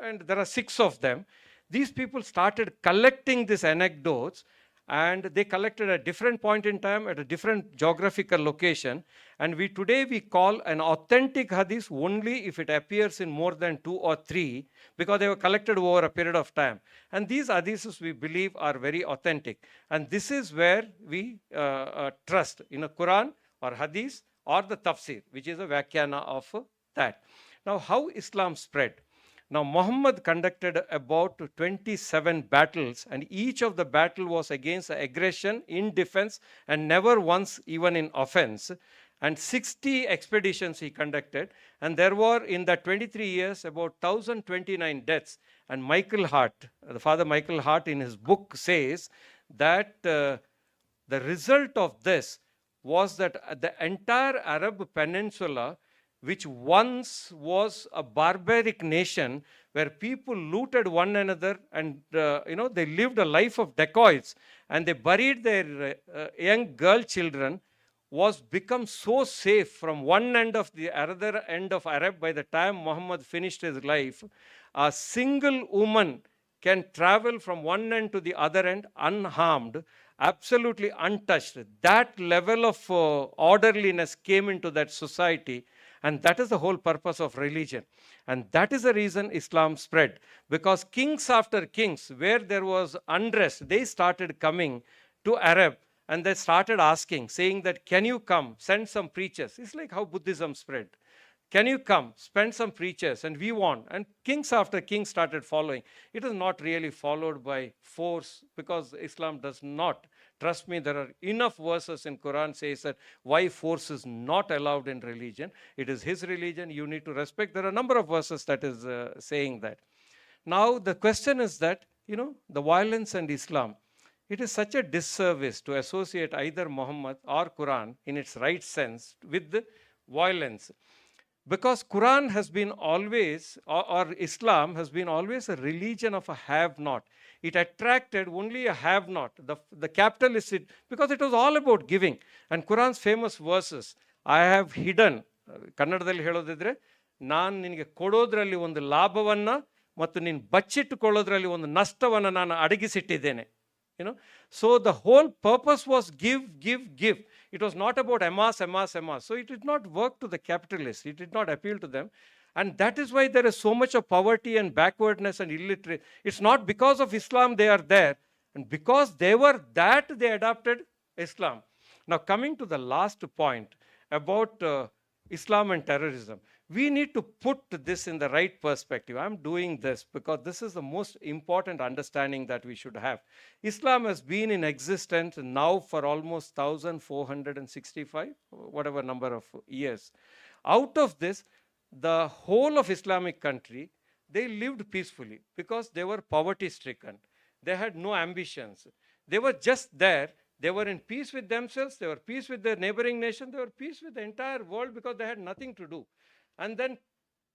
and there are 6 of them. These people started collecting these anecdotes, and they collected at a different point in time at a different geographical location. And today we call an authentic hadith only if it appears in more than 2 or 3, because they were collected over a period of time. And these hadiths we believe are very authentic. And this is where we trust in a Quran or hadith or the tafsir, which is a vyakhana of that. Now, how Islam spread? Now, Muhammad conducted about 27 battles, and each of the battle was against aggression, in defense, and never once even in offense. and 60 expeditions he conducted. And there were, in that 23 years, about 1,029 deaths. And Michael Hart, the Father Michael Hart, in his book says that the result of this was that the entire Arab peninsula, which once was a barbaric nation where people looted one another and they lived a life of dacoits and they buried their young girl children, was become so safe from one end of the other end of Arab. By the time Muhammad finished his life, a single woman can travel from one end to the other end unharmed, absolutely untouched. That level of orderliness came into that society, and that is the whole purpose of religion. And that is the reason Islam spread, because kings after kings, where there was unrest, they started coming to Arab and they started asking, saying that, can you come, send some preachers. It's like how Buddhism spread. Can you come, spend some preachers, and we want. And kings after kings started following. It is not really followed by force, because Islam does not. Trust me, there are enough verses in Quran says that why force is not allowed in religion. It is his religion, you need to respect. There are a number of verses that is saying that. Now the question is that, the violence and Islam, it is such a disservice to associate either Muhammad or Quran in its right sense with the violence. Because Quran has been always, or Islam has been always a religion of a have-not. It attracted only a have-not, the capitalist, because it was all about giving. And Quran's famous verses, I have hidden, ಕನ್ನಡದಲ್ಲಿ ಹೇಳೋದಿದ್ರೆ, ನಾನು ನಿನಗೆ ಕೊಡೋದ್ರಲ್ಲಿ ಒಂದು ಲಾಭವನ್ನ ಮತ್ತು ನೀನು ಬಚ್ಚಿಟ್ಟುಕೊಳ್ಳೋದ್ರಲ್ಲಿ ಒಂದು ನಷ್ಟವನ್ನು ನಾನು ಅಡಗಿಸಿಟ್ಟಿದ್ದೇನೆ. So the whole purpose was give. It was not about amass. So it did not work to the capitalists. It did not appeal to them. And that is why there is so much of poverty and backwardness and illiterate. It's not because of Islam they are there. And because they were that, they adopted Islam. Now coming to the last point about Islam and terrorism. We need to put this in the right perspective. I'm doing this because this is the most important understanding that we should have. Islam has been in existence now for almost 1,465, whatever number of years. Out of this, the whole of Islamic country, they lived peacefully because they were poverty stricken. They had no ambitions. They were just there. They were in peace with themselves. They were at peace with their neighboring nation. They were at peace with the entire world because they had nothing to do. And then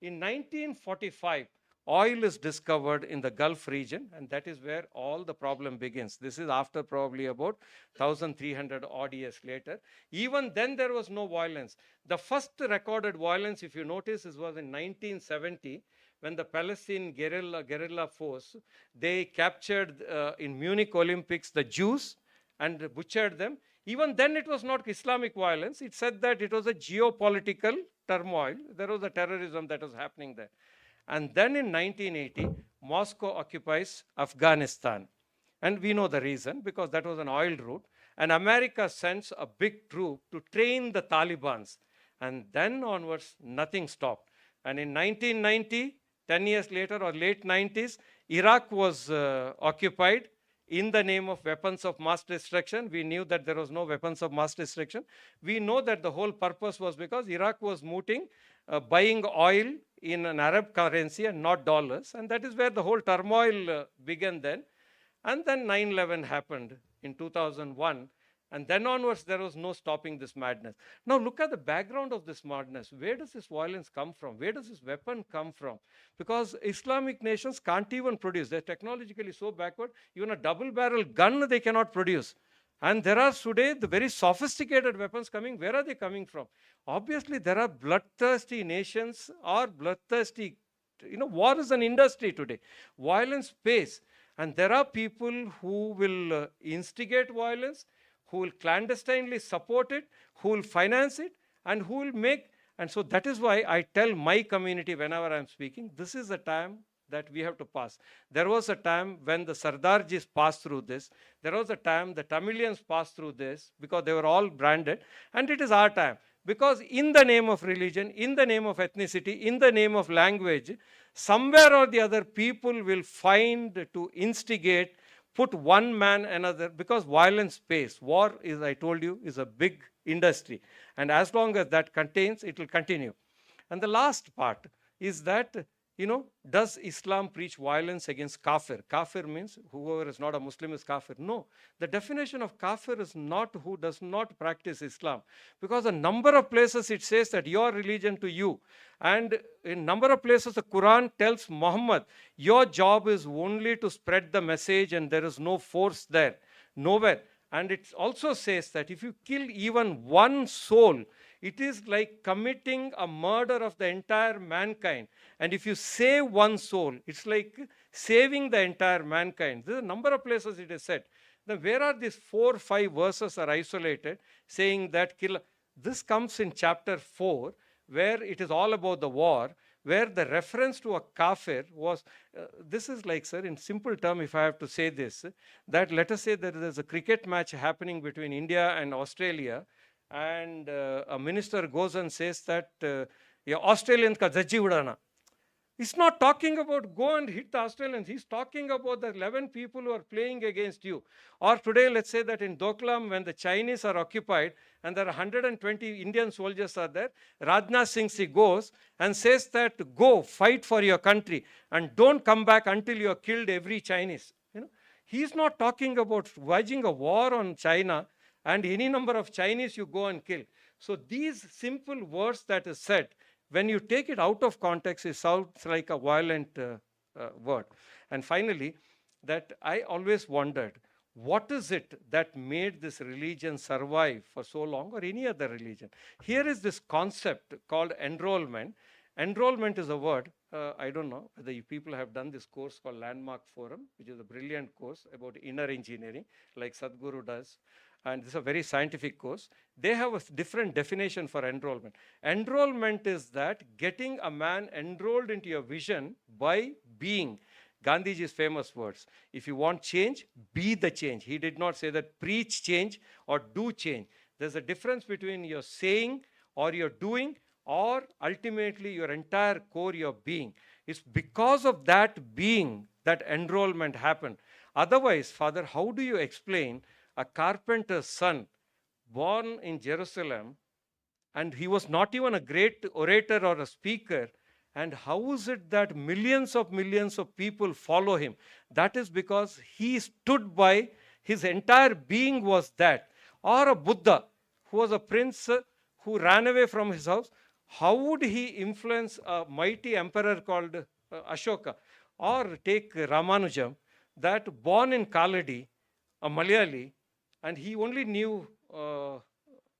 in 1945, oil is discovered in the Gulf region, and that is where all the problem begins. This is after probably about 1,300 odd years later. Even then there was no violence. The first recorded violence, if you notice, was in 1970, when the Palestinian guerrilla force, they captured in Munich Olympics the Jews and butchered them. Even then it was not Islamic violence. It said that it was a geopolitical turmoil. There was a terrorism that was happening there. And then in 1980, Moscow occupies Afghanistan. And we know the reason, because that was an oil route. And America sends a big troop to train the Talibans. And then onwards, nothing stopped. And in 1990, 10 years later or late 90s, Iraq was occupied in the name of weapons of mass destruction. We knew that there was no weapons of mass destruction. We know that the whole purpose was because Iraq was mooting, buying oil in an Arab currency and not dollars. And that is where the whole turmoil began then. And then 9/11 happened in 2001. And then onwards, there was no stopping this madness. Now look at the background of this madness. Where does this violence come from? Where does this weapon come from? Because Islamic nations can't even produce. They're technologically so backward. Even a double-barrel gun they cannot produce. And there are today the very sophisticated weapons coming. Where are they coming from? Obviously, there are bloodthirsty nations or bloodthirsty, war is an industry today. Violence pays. And there are people who will instigate violence, who will clandestinely support it, who will finance it, and who will make. And so that is why I tell my community whenever I'm speaking, this is the time that we have to pass. There was a time when the Sardarjis passed through this. There was a time the Tamilians passed through this because they were all branded. And it is our time. Because in the name of religion, in the name of ethnicity, in the name of language, somewhere or the other people will find to instigate put one man another, because violence pays. War is, I told you, is a big industry. And as long as that contains, it will continue. And the last part is that, does Islam preach violence against kafir? Kafir means whoever is not a Muslim is kafir. No, the definition of kafir is not who does not practice Islam, because a number of places it says that your religion to you, and in number of places the Quran tells Muhammad, your job is only to spread the message and there is no force there, nowhere. And it also says that if you kill even one soul, it is like committing a murder of the entire mankind. And if you save one soul, it's like saving the entire mankind. There are a number of places it is said. Then where are these 4 or 5 verses are isolated saying that kill? This comes in chapter 4, where it is all about the war, where the reference to a kafir was, this is like, sir, in simple term, if I have to say this, that let us say that there is a cricket match happening between India and Australia, and a minister goes and says that Australians ka jajji udana. He's not talking about go and hit the Australians. He's talking about the 11 people who are playing against you. Or today, let's say that in Doklam, when the Chinese are occupied and there are 120 Indian soldiers are there, Rajnath Singh goes and says that go fight for your country and don't come back until you have killed every Chinese. He's not talking about waging a war on China and any number of Chinese you go and kill. So these simple words that is said, when you take it out of context, it sounds like a violent word. And finally, that I always wondered, what is it that made this religion survive for so long, or any other religion? Here is this concept called enrollment. Enrollment is a word, I don't know whether you people have done this course called Landmark Forum, which is a brilliant course about inner engineering, like Sadhguru does. And this is a very scientific course. They have a different definition for enrollment. Enrollment is that getting a man enrolled into your vision by being. Gandhiji's famous words, if you want change, be the change. He did not say that preach change or do change. There's a difference between your saying or your doing, or ultimately your entire core, your being. It's because of that being that enrollment happened. Otherwise, Father, how do you explain a carpenter's son born in Jerusalem, and he was not even a great orator or a speaker, and how is it that millions of people follow him? That is because he stood by, his entire being was that. Or a Buddha, who was a prince who ran away from his house, how would he influence a mighty emperor called Ashoka? Or take Ramanujam, that born in Kaladi, a Malayali, and he only knew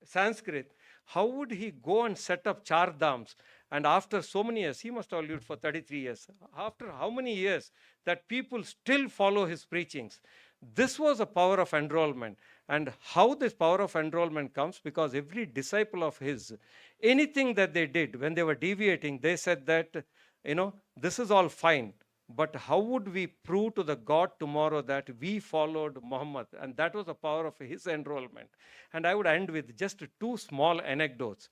Sanskrit. How would he go and set up Char Dhams? And after so many years, he must have lived for 33 years. After how many years that people still follow his preachings? This was a power of enrollment. And how this power of enrollment comes, because every disciple of his, anything that they did when they were deviating, they said that, this is all fine. But how would we prove to the God tomorrow that we followed Muhammad? And that was the power of his enrollment. And I would end with just 2 small anecdotes.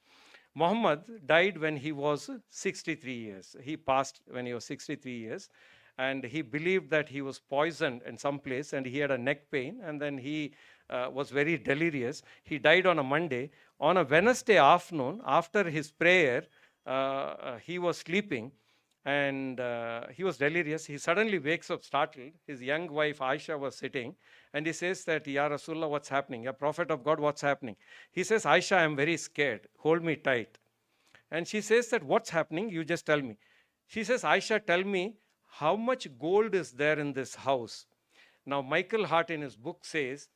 Muhammad died when he was 63 years. He passed when he was 63 years. And he believed that he was poisoned in some place, and he had a neck pain, and then he was very delirious. He died on a Monday. On a Wednesday afternoon, after his prayer, he was sleeping, and he was delirious. He suddenly wakes up startled. His young wife Aisha was sitting, and he says that, Ya Rasulullah, what's happening? Ya Prophet of God, what's happening? He says, Aisha, I'm very scared. Hold me tight. And she says that, what's happening? You just tell me. She says, Aisha, tell me, how much gold is there in this house? Now, Michael Hart in his book says,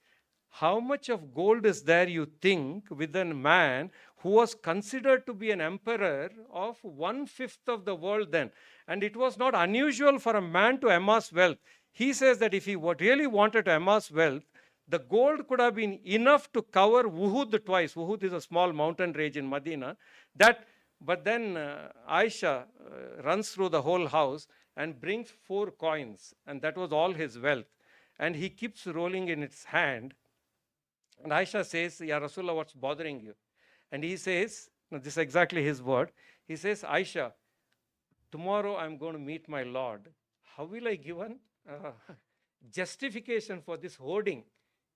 how much of gold is there, you think, with a man who was considered to be an emperor of 1/5 of the world then? And it was not unusual for a man to amass wealth. He says that if he really wanted to amass wealth, the gold could have been enough to cover Uhud twice. Uhud is a small mountain range in Medina. But then Aisha runs through the whole house and brings 4 coins, and that was all his wealth. And he keeps rolling in its hand. And Aisha says, Ya Rasulullah, what's bothering you? And he says, no, this is exactly his word. He says, Aisha, tomorrow I'm going to meet my Lord. How will I give one? justification for this hoarding.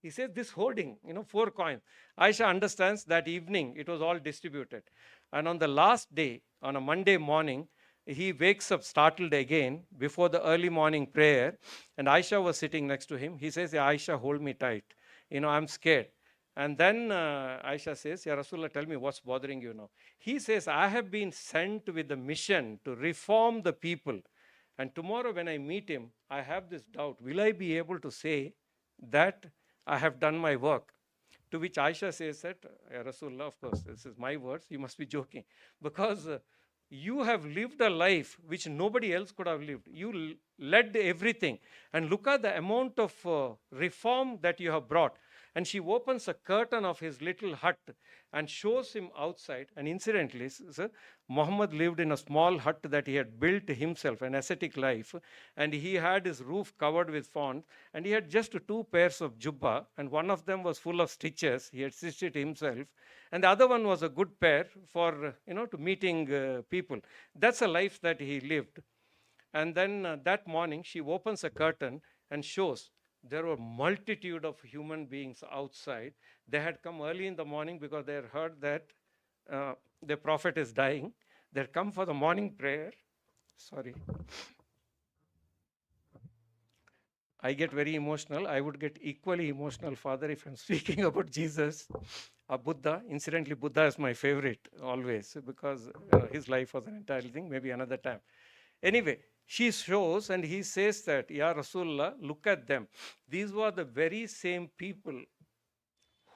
He says this hoarding, 4 coins. Aisha understands that evening it was all distributed. And on the last day, on a Monday morning, he wakes up startled again before the early morning prayer. And Aisha was sitting next to him. He says, Aisha, hold me tight. I'm scared. And then Aisha says, Ya Rasulullah, tell me what's bothering you now. He says, I have been sent with the mission to reform the people. And tomorrow when I meet him, I have this doubt. Will I be able to say that I have done my work? To which Aisha says that, Ya Rasulullah, of course, this is my words, you must be joking. Because you have lived a life which nobody else could have lived. You led everything. And look at the amount of reform that you have brought. And she opens a curtain of his little hut and shows him outside. And incidentally, sir, Muhammad lived in a small hut that he had built himself, an ascetic life. And he had his roof covered with fronds. And he had just 2 pairs of jubba. And one of them was full of stitches. He had stitched it himself. And the other one was a good pair for, to meeting people. That's a life that he lived. And then that morning, she opens a curtain and shows there were multitude of human beings outside. They had come early in the morning because they had heard that the prophet is dying. They had come for the morning prayer. Sorry. I get very emotional. I would get equally emotional, Father, if I'm speaking about Jesus. Buddha. Incidentally, Buddha is my favorite always because his life was an entirely thing, maybe another time. Anyway, she shows and he says that, Ya Rasulullah, look at them. These were the very same people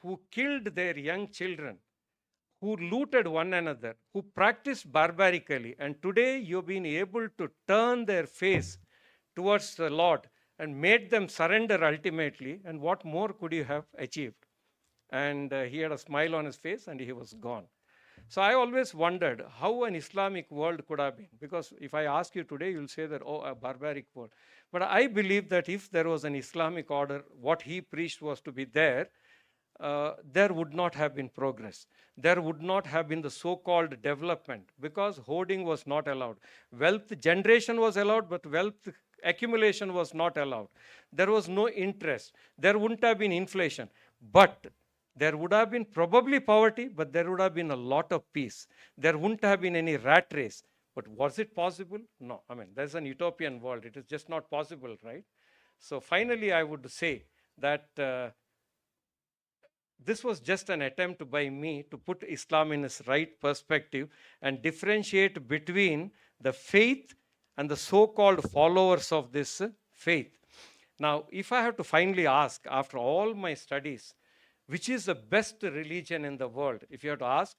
who killed their young children, who looted one another, who practiced barbarically. And today you've been able to turn their face towards the Lord and made them surrender ultimately. And what more could you have achieved? And he had a smile on his face and he was gone. So I always wondered how an Islamic world could have been. Because if I ask you today, you'll say that, oh, a barbaric world. But I believe that if there was an Islamic order, what he preached was to be there would not have been progress. There would not have been the so-called development because hoarding was not allowed. Wealth generation was allowed, but wealth accumulation was not allowed. There was no interest. There wouldn't have been inflation. But there would have been probably poverty, but there would have been a lot of peace. There wouldn't have been any rat race. But was it possible? No. I mean, there's an utopian world. It is just not possible, right? So finally, I would say that this was just an attempt by me to put Islam in its right perspective and differentiate between the faith and the so-called followers of this faith. Now, if I have to finally ask, after all my studies, which is the best religion in the world? If you have to ask,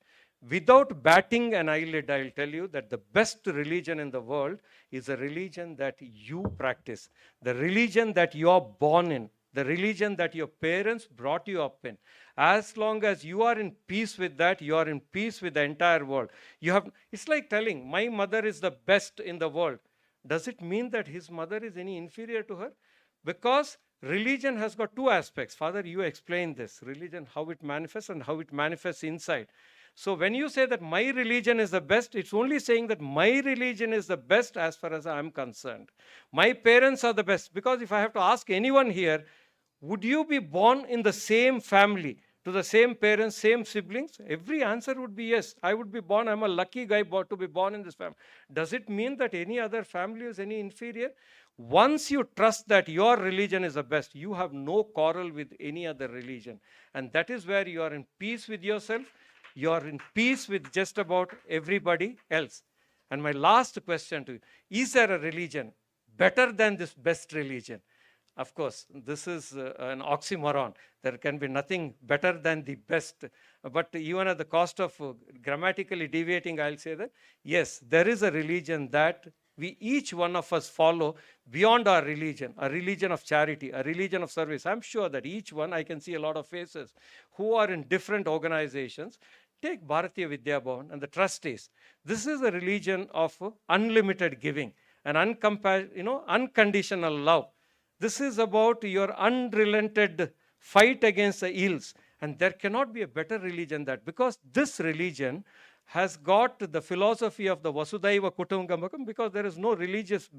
without batting an eyelid, I'll tell you that the best religion in the world is a religion that you practice, the religion that you are born in, the religion that your parents brought you up in. As long as you are in peace with that, you are in peace with the entire world. It's like telling, my mother is the best in the world. Does it mean that his mother is any inferior to her? Because religion has got 2 aspects. Father, you explain this. Religion, how it manifests and how it manifests inside. So when you say that my religion is the best, it's only saying that my religion is the best as far as I'm concerned. My parents are the best. Because if I have to ask anyone here, would you be born in the same family, to the same parents, same siblings? Every answer would be yes. I would be born. I'm a lucky guy to be born in this family. Does it mean that any other family is any inferior? Once you trust that your religion is the best, you have no quarrel with any other religion. And that is where you are in peace with yourself. You are in peace with just about everybody else. And my last question to you, is there a religion better than this best religion? Of course, this is an oxymoron. There can be nothing better than the best. But even at the cost of grammatically deviating, I'll say that, yes, there is a religion that each one of us follow beyond our religion, a religion of charity, a religion of service. I'm sure that each one, I can see a lot of faces who are in different organizations. Take Bharatiya Vidya Bhavan and the trustees. This is a religion of unlimited giving and unconditional love. This is about your unrelented fight against the ills. And there cannot be a better religion than that, because this religion has got the philosophy of the Vasudhaiva Kutumbakam, because there is no religious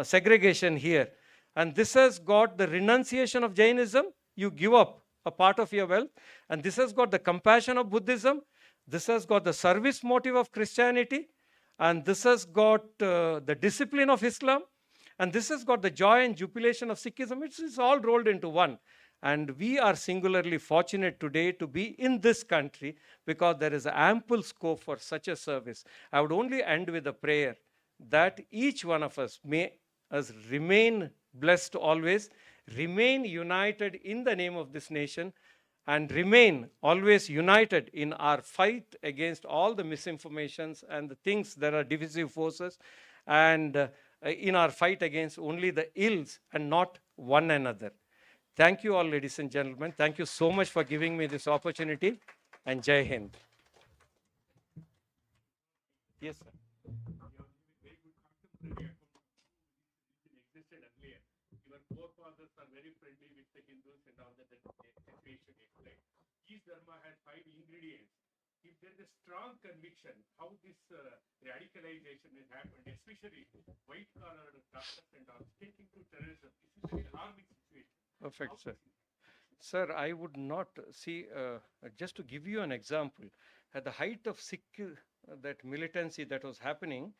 segregation here. And this has got the renunciation of Jainism. You give up a part of your wealth. And this has got the compassion of Buddhism. This has got the service motive of Christianity. And this has got the discipline of Islam. And this has got the joy and jubilation of Sikhism. It's all rolled into one. And we are singularly fortunate today to be in this country because there is ample scope for such a service. I would only end with a prayer that each one of us may us remain blessed always, remain united in the name of this nation, and remain always united in our fight against all the misinformations and the things that are divisive forces, and in our fight against only the ills and not one another. Thank you all, ladies and gentlemen. Thank you so much for giving me this opportunity, and Jai Hind. Yes, sir. Your forefathers are very friendly with the Hindus and all that situation explained. Each dharma has 5 ingredients. If there is a strong conviction how this radicalization has happened, especially white collar doctors and all taking to terrorism, this is a very alarming situation. Perfect, sir. Sir, I would not see, just to give you an example, at the height of Sikh, that militancy that was happening,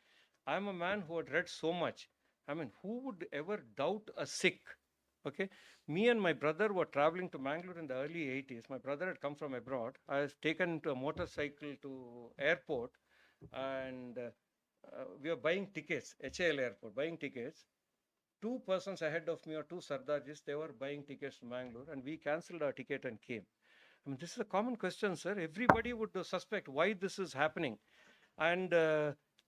I'm a man who had read so much. I mean, who would ever doubt a Sikh? Okay. Me and my brother were traveling to Mangalore in the early 80s. My brother had come from abroad. I was taken to a motorcycle to airport, and we were buying tickets, HAL airport, buying tickets. 2 persons ahead of me, or 2 Sardarjis, they were buying tickets to Mangalore, and we cancelled our ticket and came. I mean, this is a common question, sir. Everybody would suspect why this is happening. And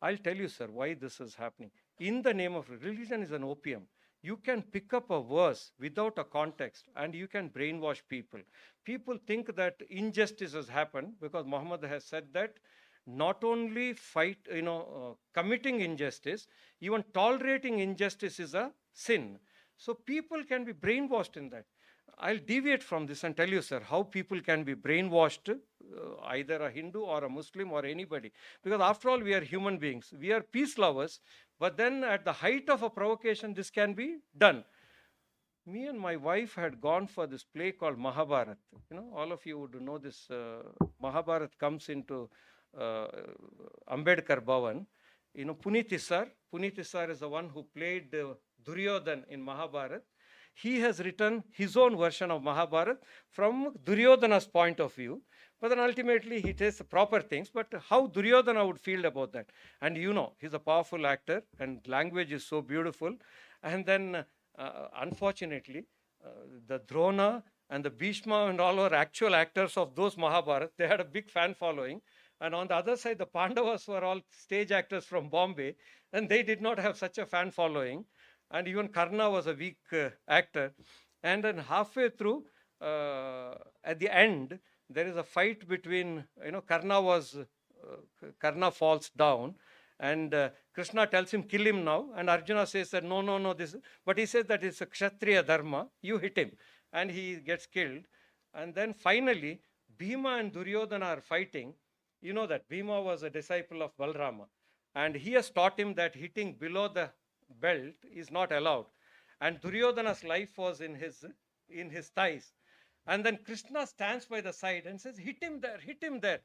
I'll tell you, sir, why this is happening. In the name of religion is an opium. You can pick up a verse without a context and you can brainwash people. People think that injustice has happened because Muhammad has said that not only committing injustice, even tolerating injustice is a sin. So people can be brainwashed in that. I'll deviate from this and tell you, sir, how people can be brainwashed, either a Hindu or a Muslim or anybody. Because after all, we are human beings. We are peace lovers. But then at the height of a provocation, this can be done. Me and my wife had gone for this play called Mahabharat. All of you would know this. Mahabharat comes into Ambedkar Bhavan. Punit Isar is the one who played Duryodhan in Mahabharat. He has written his own version of Mahabharat from Duryodhana's point of view. But then ultimately he takes the proper things. But how Duryodhana would feel about that? And he's a powerful actor and language is so beautiful. And then unfortunately, the Drona and the Bhishma and all were actual actors of those Mahabharat. They had a big fan following. And on the other side, the Pandavas were all stage actors from Bombay. And they did not have such a fan following. And even Karna was a weak actor. And then halfway through, at the end, there is a fight between, Karna falls down. And Krishna tells him, kill him now. And Arjuna says that, no, but he says that it's a Kshatriya dharma. You hit him. And he gets killed. And then finally, Bhima and Duryodhana are fighting. You know that Bhima was a disciple of Balrama. And he has taught him that hitting below the belt is not allowed. And Duryodhana's life was in his thighs. And then Krishna stands by the side and says, hit him there.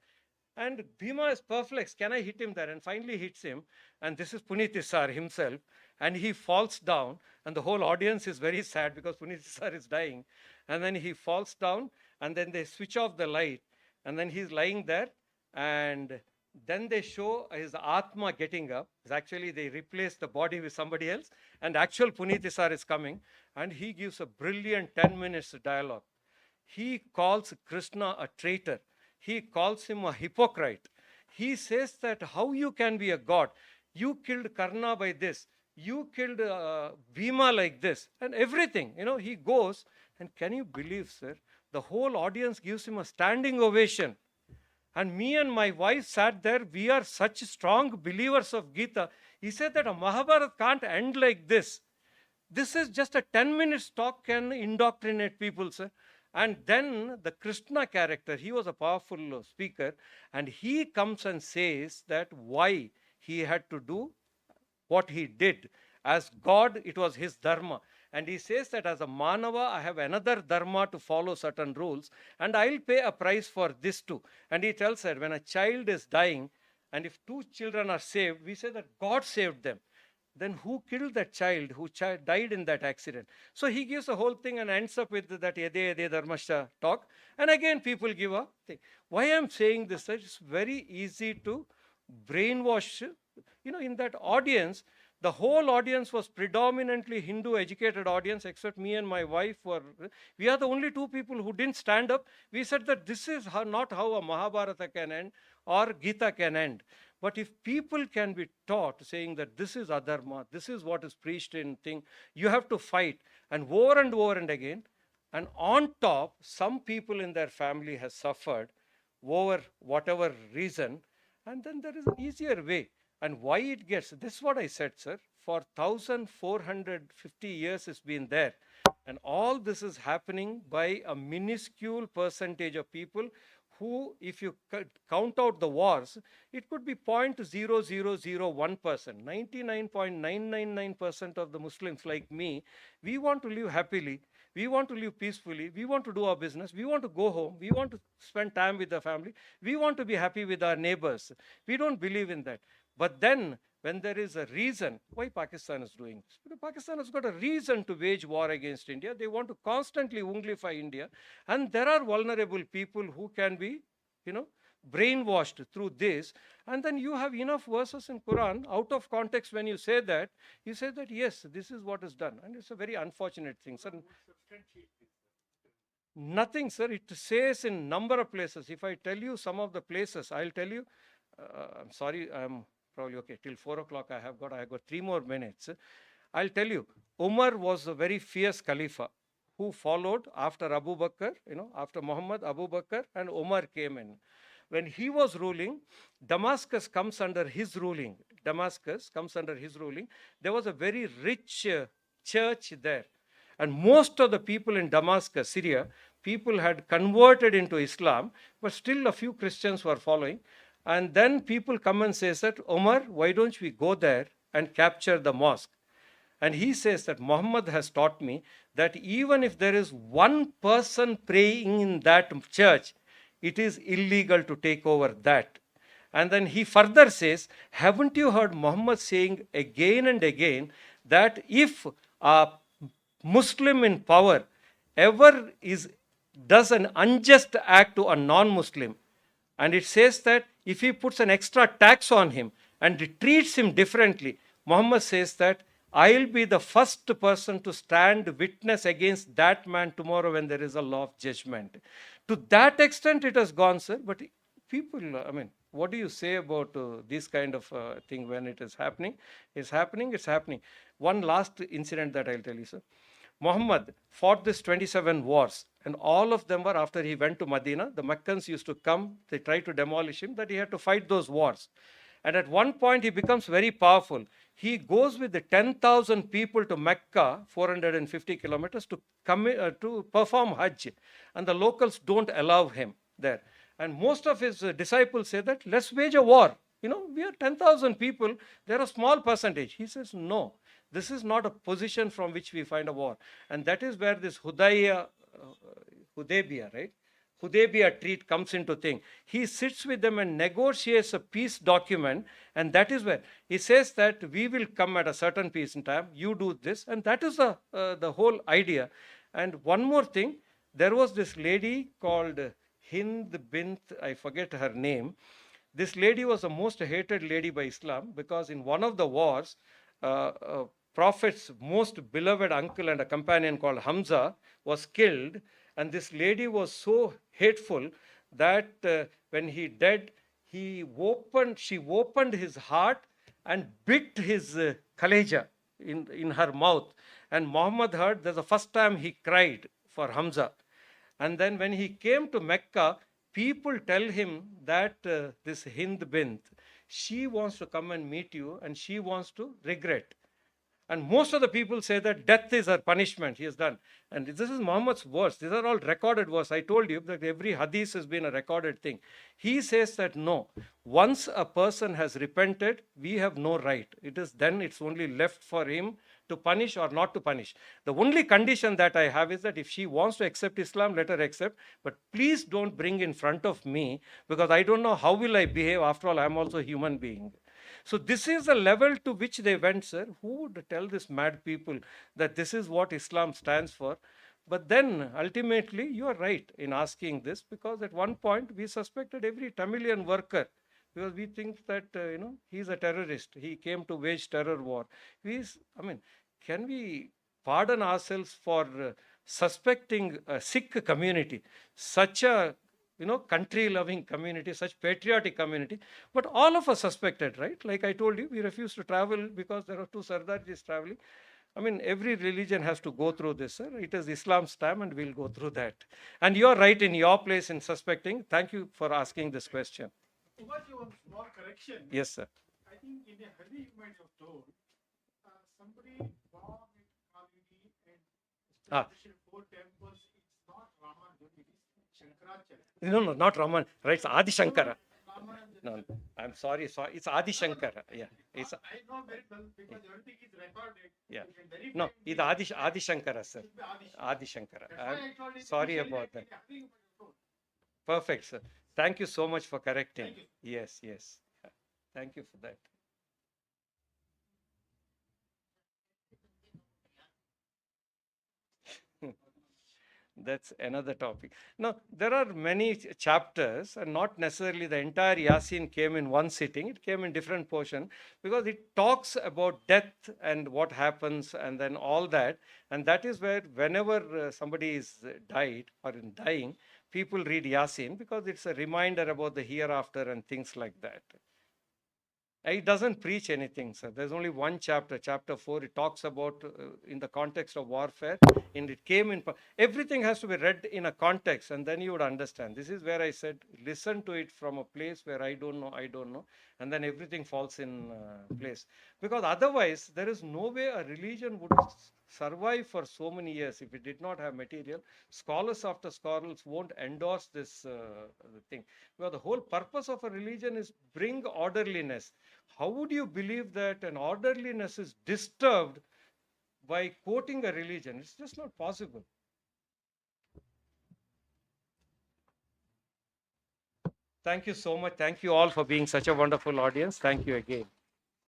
And Bhima is perplexed. Can I hit him there? And finally hits him. And this is Punit Isar himself. And he falls down. And the whole audience is very sad because Punit Isar is dying. And then he falls down. And then they switch off the light. And then he's lying there. And then they show his Atma getting up. Actually, they replace the body with somebody else. And actual Punit Isar is coming. And he gives a brilliant 10 minutes dialogue. He calls Krishna a traitor. He calls him a hypocrite. He says that how you can be a god. You killed Karna by this. You killed Bhima like this. And everything. He goes. And can you believe, sir? The whole audience gives him a standing ovation. And me and my wife sat there. We are such strong believers of Gita. He said that a Mahabharata can't end like this. This is just a 10-minute talk can indoctrinate people, sir. And then the Krishna character, he was a powerful speaker. And he comes and says that why he had to do what he did. As God, it was his dharma. And he says that as a Manava, I have another dharma to follow certain rules, and I'll pay a price for this too. And he tells that when a child is dying, and if two children are saved, we say that God saved them. Then who killed that child who died in that accident? So he gives the whole thing and ends up with that Yede Yede Dharmasha talk. And again, people give a thing. Why I'm saying this? It's very easy to brainwash. In that audience, the whole audience was predominantly Hindu educated audience, except me and my wife we are the only two people who didn't stand up. We said that this is not how a Mahabharata can end or Gita can end. But if people can be taught saying that this is adharma, this is what is preached in thing, you have to fight and over and again. And on top, some people in their family has suffered over whatever reason. And then there is an easier way. And why it gets, this is what I said, sir, for 1450 years it's been there. And all this is happening by a minuscule percentage of people who, if you count out the wars, it could be 0.0001%. 99.999% of the Muslims like me, we want to live happily, we want to live peacefully, we want to do our business, we want to go home, we want to spend time with the family, we want to be happy with our neighbors. We don't believe in that. But then, when there is a reason why Pakistan is doing this, because Pakistan has got a reason to wage war against India. They want to constantly unglify India, and there are vulnerable people who can be, brainwashed through this. And then you have enough verses in Quran out of context. When you say that yes, this is what is done, and it's a very unfortunate thing. So, nothing, sir. It says in number of places. If I tell you some of the places, I'll tell you. I'm sorry, I'm probably okay till 4 o'clock. I have got 3 more minutes. I'll tell you, Umar was a very fierce Khalifa who followed after Abu Bakr, after Muhammad, Abu Bakr, and Umar came in. When he was ruling, Damascus comes under his ruling. There was a very rich church there. And most of the people in Damascus, Syria, people had converted into Islam, but still a few Christians were following. And then people come and say that, Umar, why don't we go there and capture the mosque? And he says that Muhammad has taught me that even if there is one person praying in that church, it is illegal to take over that. And then he further says, haven't you heard Muhammad saying again and again that if a Muslim in power ever does an unjust act to a non-Muslim, and it says that if he puts an extra tax on him and treats him differently, Muhammad says that I'll be the first person to stand witness against that man tomorrow when there is a law of judgment. To that extent it has gone, sir. But people, what do you say about this kind of thing when it is happening? It's happening. One last incident that I'll tell you, sir. Muhammad fought this 27 wars, and all of them were after he went to Medina. The Meccans used to come, they tried to demolish him, that he had to fight those wars. And at one point, he becomes very powerful. He goes with the 10,000 people to Mecca, 450 kilometers, to perform Hajj. And the locals don't allow him there. And most of his disciples say that, let's wage a war. We are 10,000 people, they're a small percentage. He says, no, this is not a position from which we find a war. And that is where this Hudaybiyah, right? Hudaybiyah treaty comes into thing. He sits with them and negotiates a peace document, and that is where he says that we will come at a certain peace in time, you do this, and that is the whole idea. And one more thing, there was this lady called Hind bint, I forget her name. This lady was the most hated lady by Islam, because in one of the wars, Prophet's most beloved uncle and a companion called Hamza was killed, and this lady was so hateful that when he died, she opened his heart and bit his kaleja in her mouth. And Muhammad heard, that's the first time he cried for Hamza. And then when he came to Mecca, people tell him that this Hind bint, she wants to come and meet you and she wants to regret. And most of the people say that death is her punishment, he has done. And this is Muhammad's words. These are all recorded words. I told you that every hadith has been a recorded thing. He says that no, once a person has repented, we have no right. It's only left for him to punish or not to punish. The only condition that I have is that if she wants to accept Islam, let her accept. But please don't bring in front of me, because I don't know how will I behave. After all, I'm also a human being. So this is the level to which they went, sir. Who would tell these mad people that this is what Islam stands for? But then ultimately, you are right in asking this, because at one point we suspected every Tamilian worker, because we think that he's a terrorist. He came to wage terror war. I mean, can we pardon ourselves for suspecting a Sikh community, such a country-loving community, such patriotic community? But all of us suspected, right? Like I told you, we refused to travel because there are two Sardarjis traveling. I mean, every religion has to go through this, sir. It is Islam's time, and we'll go through that. And you're right in your place in suspecting. Thank you for asking this question. Umar, one small correction. Yes, sir. I think in a hadith you might have told somebody born in Kalini and established 4 temples. It's not Ramanujam, it is Shankaracharya. No, not Raman. Right, it's Adi Shankara. Ramanujam. No, I'm sorry. It's Adi Shankara. Yeah. It's, I know very well because everything is recorded. yeah. You can verify No, me. it's Adi Shankara, sir. It should be Adi Shankara. Adi Shankara. That's why I told it Sorry initially, about I that. think you might have told. Perfect, sir. Thank you so much for correcting. Thank you. Yes, yes. Thank you for that. That's another topic. Now, there are many chapters, and not necessarily the entire Yasin came in one sitting. It came in different portion, because it talks about death and what happens, and then all that. And that is where whenever somebody is died or in dying, people read Yasin, because it's a reminder about the hereafter and things like that. It doesn't preach anything, sir. There's only one chapter, chapter 4. It talks about in the context of warfare, and it came in. Everything has to be read in a context, and then you would understand. This is where I said, listen to it from a place where I don't know, and then everything falls in place. Because otherwise, there is no way a religion would survive for so many years if it did not have material. Scholars after scholars won't endorse this thing. Because the whole purpose of a religion is bring orderliness. How would you believe that an orderliness is disturbed by quoting a religion? It's just not possible. Thank you so much. Thank you all for being such a wonderful audience. Thank you again.